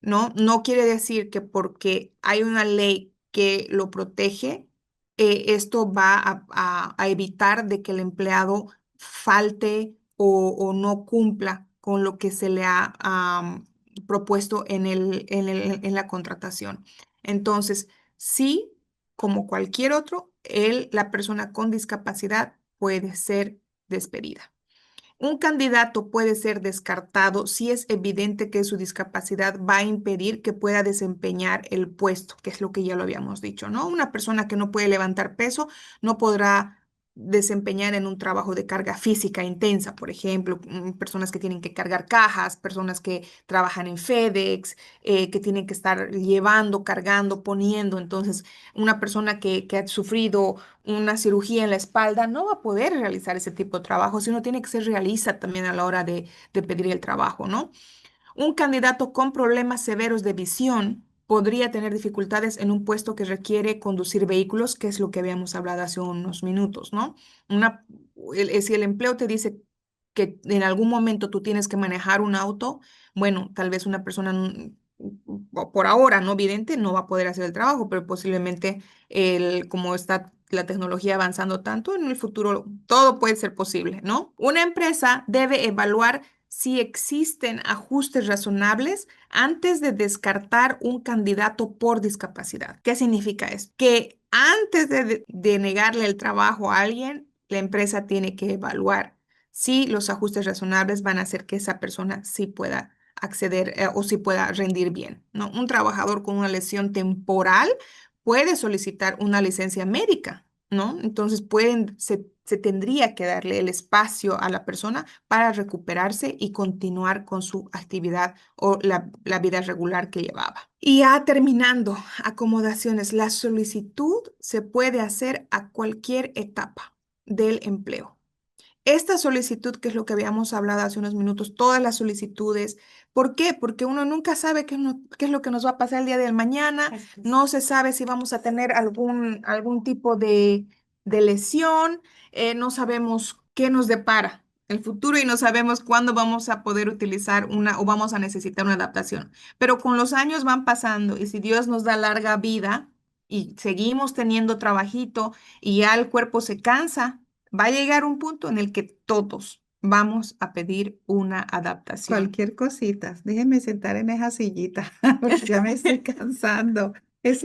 ¿No? No quiere decir que porque hay una ley que lo protege, esto va a evitar de que el empleado falte o no cumpla con lo que se le ha propuesto en la contratación. Entonces, sí, como cualquier otro, la persona con discapacidad puede ser despedida. Un candidato puede ser descartado si es evidente que su discapacidad va a impedir que pueda desempeñar el puesto, que es lo que ya lo habíamos dicho, ¿no? Una persona que no puede levantar peso no podrá desempeñar en un trabajo de carga física intensa, por ejemplo, personas que tienen que cargar cajas, personas que trabajan en FedEx, que tienen que estar llevando, cargando, poniendo. Entonces, una persona que ha sufrido una cirugía en la espalda no va a poder realizar ese tipo de trabajo, sino tiene que ser realista también a la hora de pedir el trabajo, ¿no? Un candidato con problemas severos de visión podría tener dificultades en un puesto que requiere conducir vehículos, que es lo que habíamos hablado hace unos minutos, ¿no? Si el empleo te dice que en algún momento tú tienes que manejar un auto, bueno, tal vez una persona por ahora no vidente no va a poder hacer el trabajo, pero posiblemente como está la tecnología avanzando tanto, en el futuro todo puede ser posible, ¿no? Una empresa debe evaluar si existen ajustes razonables antes de descartar un candidato por discapacidad. ¿Qué significa esto? Que antes de negarle el trabajo a alguien, la empresa tiene que evaluar si los ajustes razonables van a hacer que esa persona sí pueda acceder o sí pueda rendir bien, ¿no? Un trabajador con una lesión temporal puede solicitar una licencia médica, ¿no? Entonces se tendría que darle el espacio a la persona para recuperarse y continuar con su actividad o la vida regular que llevaba. Y ya terminando, acomodaciones. La solicitud se puede hacer a cualquier etapa del empleo. Esta solicitud, que es lo que habíamos hablado hace unos minutos, todas las solicitudes. ¿Por qué? Porque uno nunca sabe qué es lo que nos va a pasar el día de mañana. Así es. No se sabe si vamos a tener algún tipo de lesión. No sabemos qué nos depara el futuro y no sabemos cuándo vamos a poder utilizar una o vamos a necesitar una adaptación. Pero con los años van pasando y si Dios nos da larga vida y seguimos teniendo trabajito y ya el cuerpo se cansa, va a llegar un punto en el que todos vamos a pedir una adaptación. Cualquier cosita, déjeme sentar en esa sillita porque ya me estoy cansando. Es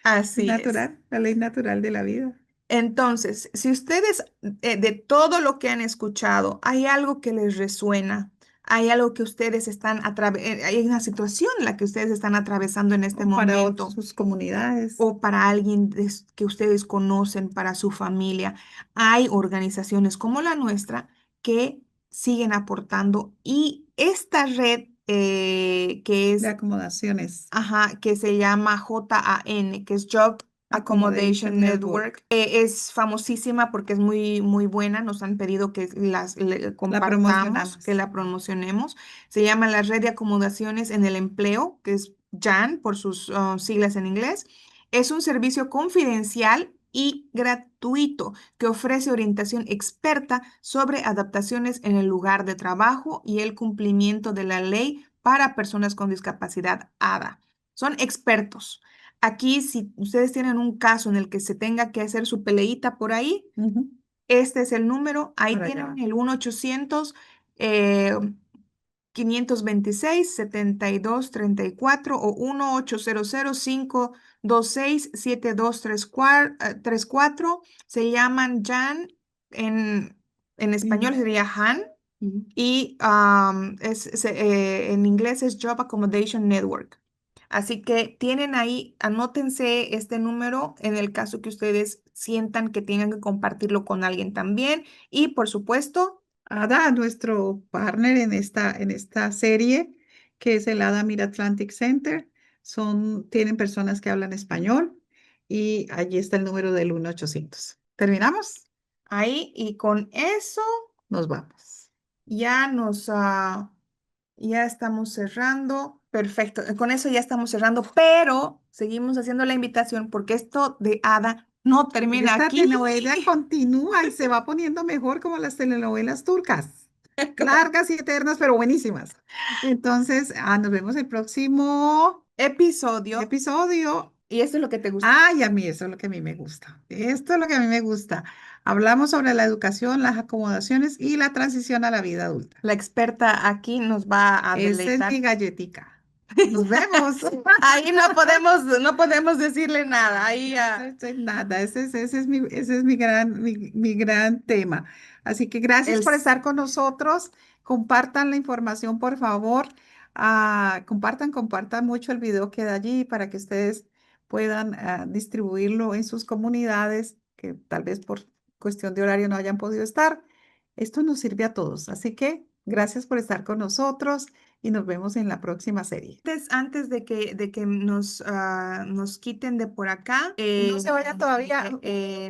Así es. natural, la ley natural de la vida. Entonces, si ustedes de todo lo que han escuchado, hay algo que les resuena, hay algo que ustedes hay una situación en la que ustedes están atravesando en este O para momento, sus comunidades. o para alguien que ustedes conocen, para su familia, hay organizaciones como la nuestra que siguen aportando y esta red que De es, acomodaciones. ajá, que se llama JAN, que es Job Accommodation Accommodation Network. Network. Es famosísima porque es muy, muy buena. Nos han pedido que La compartamos, que promocionamos. la promocionemos. Se llama la Red de Acomodaciones en el Empleo, que es JAN por sus siglas en inglés. Es un servicio confidencial y gratuito que ofrece orientación experta sobre adaptaciones en el lugar de trabajo y el cumplimiento de la ley para personas con discapacidad ADA. Son expertos. Aquí, si ustedes tienen un caso en el que se tenga que hacer su peleita por ahí, Ujú. este es el número. Ahí Para tienen allá. el 1-800 eh, 526-7234 o 1-800-526-7234. Se llaman Jan, en, en español En- sería Han, Ujú. y en inglés es Job Accommodation Network. Así que tienen ahí, anótense este número en el caso que ustedes sientan que tengan que compartirlo con alguien también. Y por supuesto, Ada, nuestro partner en esta serie, que es el Ada Mid Atlantic Center, tienen personas que hablan español y allí está el número del 1-800. ¿Terminamos? ahí y con eso Nos vamos. ya ya estamos cerrando. Perfecto, con eso ya estamos cerrando, pero seguimos haciendo la invitación porque esto de Ada no termina Esta aquí. telenovela continúa y se va poniendo mejor como las telenovelas turcas. Largas y eternas, pero buenísimas. Entonces, nos vemos el próximo Episodio. episodio. Y esto es lo que te gusta. Ay, a mí eso es lo que a mí me gusta. Esto es lo que a mí me gusta. Hablamos sobre la educación, las acomodaciones y la transición a la vida adulta. La experta aquí nos va a Esa es mi deleitar. galletica. Nos vemos. Ahí no podemos decirle nada. Ahí Eso es nada, ese es mi gran tema. Así que gracias el, por estar con nosotros. Compartan la información, por favor. Compartan mucho el video que da allí para que ustedes puedan distribuirlo en sus comunidades que tal vez por cuestión de horario no hayan podido estar. Esto nos sirve a todos. Así que gracias por estar con nosotros y nos vemos en la próxima serie. antes de que nos quiten de por acá, No se vaya todavía.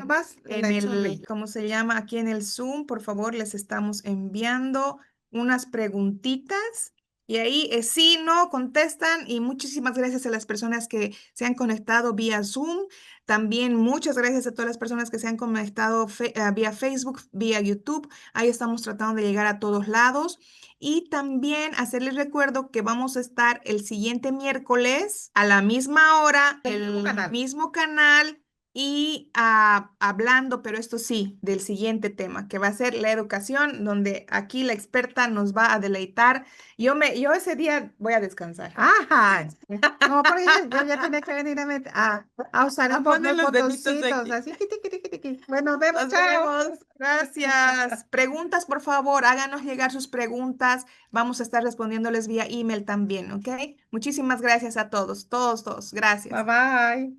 Más en la he hecho el, reír. ¿cómo se llama? Aquí en el Zoom, por favor, les estamos enviando unas preguntitas y ahí sí, no, contestan y muchísimas gracias a las personas que se han conectado vía Zoom. También muchas gracias a todas las personas que se han conectado vía Facebook, vía YouTube. Ahí estamos tratando de llegar a todos lados. Y también hacerles recuerdo que vamos a estar el siguiente miércoles a la misma hora, El mismo el canal. mismo canal y hablando, pero esto sí, del siguiente tema, que va a ser la educación, donde aquí la experta nos va a deleitar. Yo ese día voy a descansar. Ajá. No, porque yo ya tenía que venir a usar A un poco poner los los deditos botoncitos, aquí. así, quiti, quiti, quiti, quiti. Bueno, nos vemos, Nos chao. vemos. Gracias. Preguntas, por favor, háganos llegar sus preguntas. Vamos a estar respondiéndoles vía email también, ¿ok? Muchísimas gracias a todos, todos, todos. Bye Gracias. bye.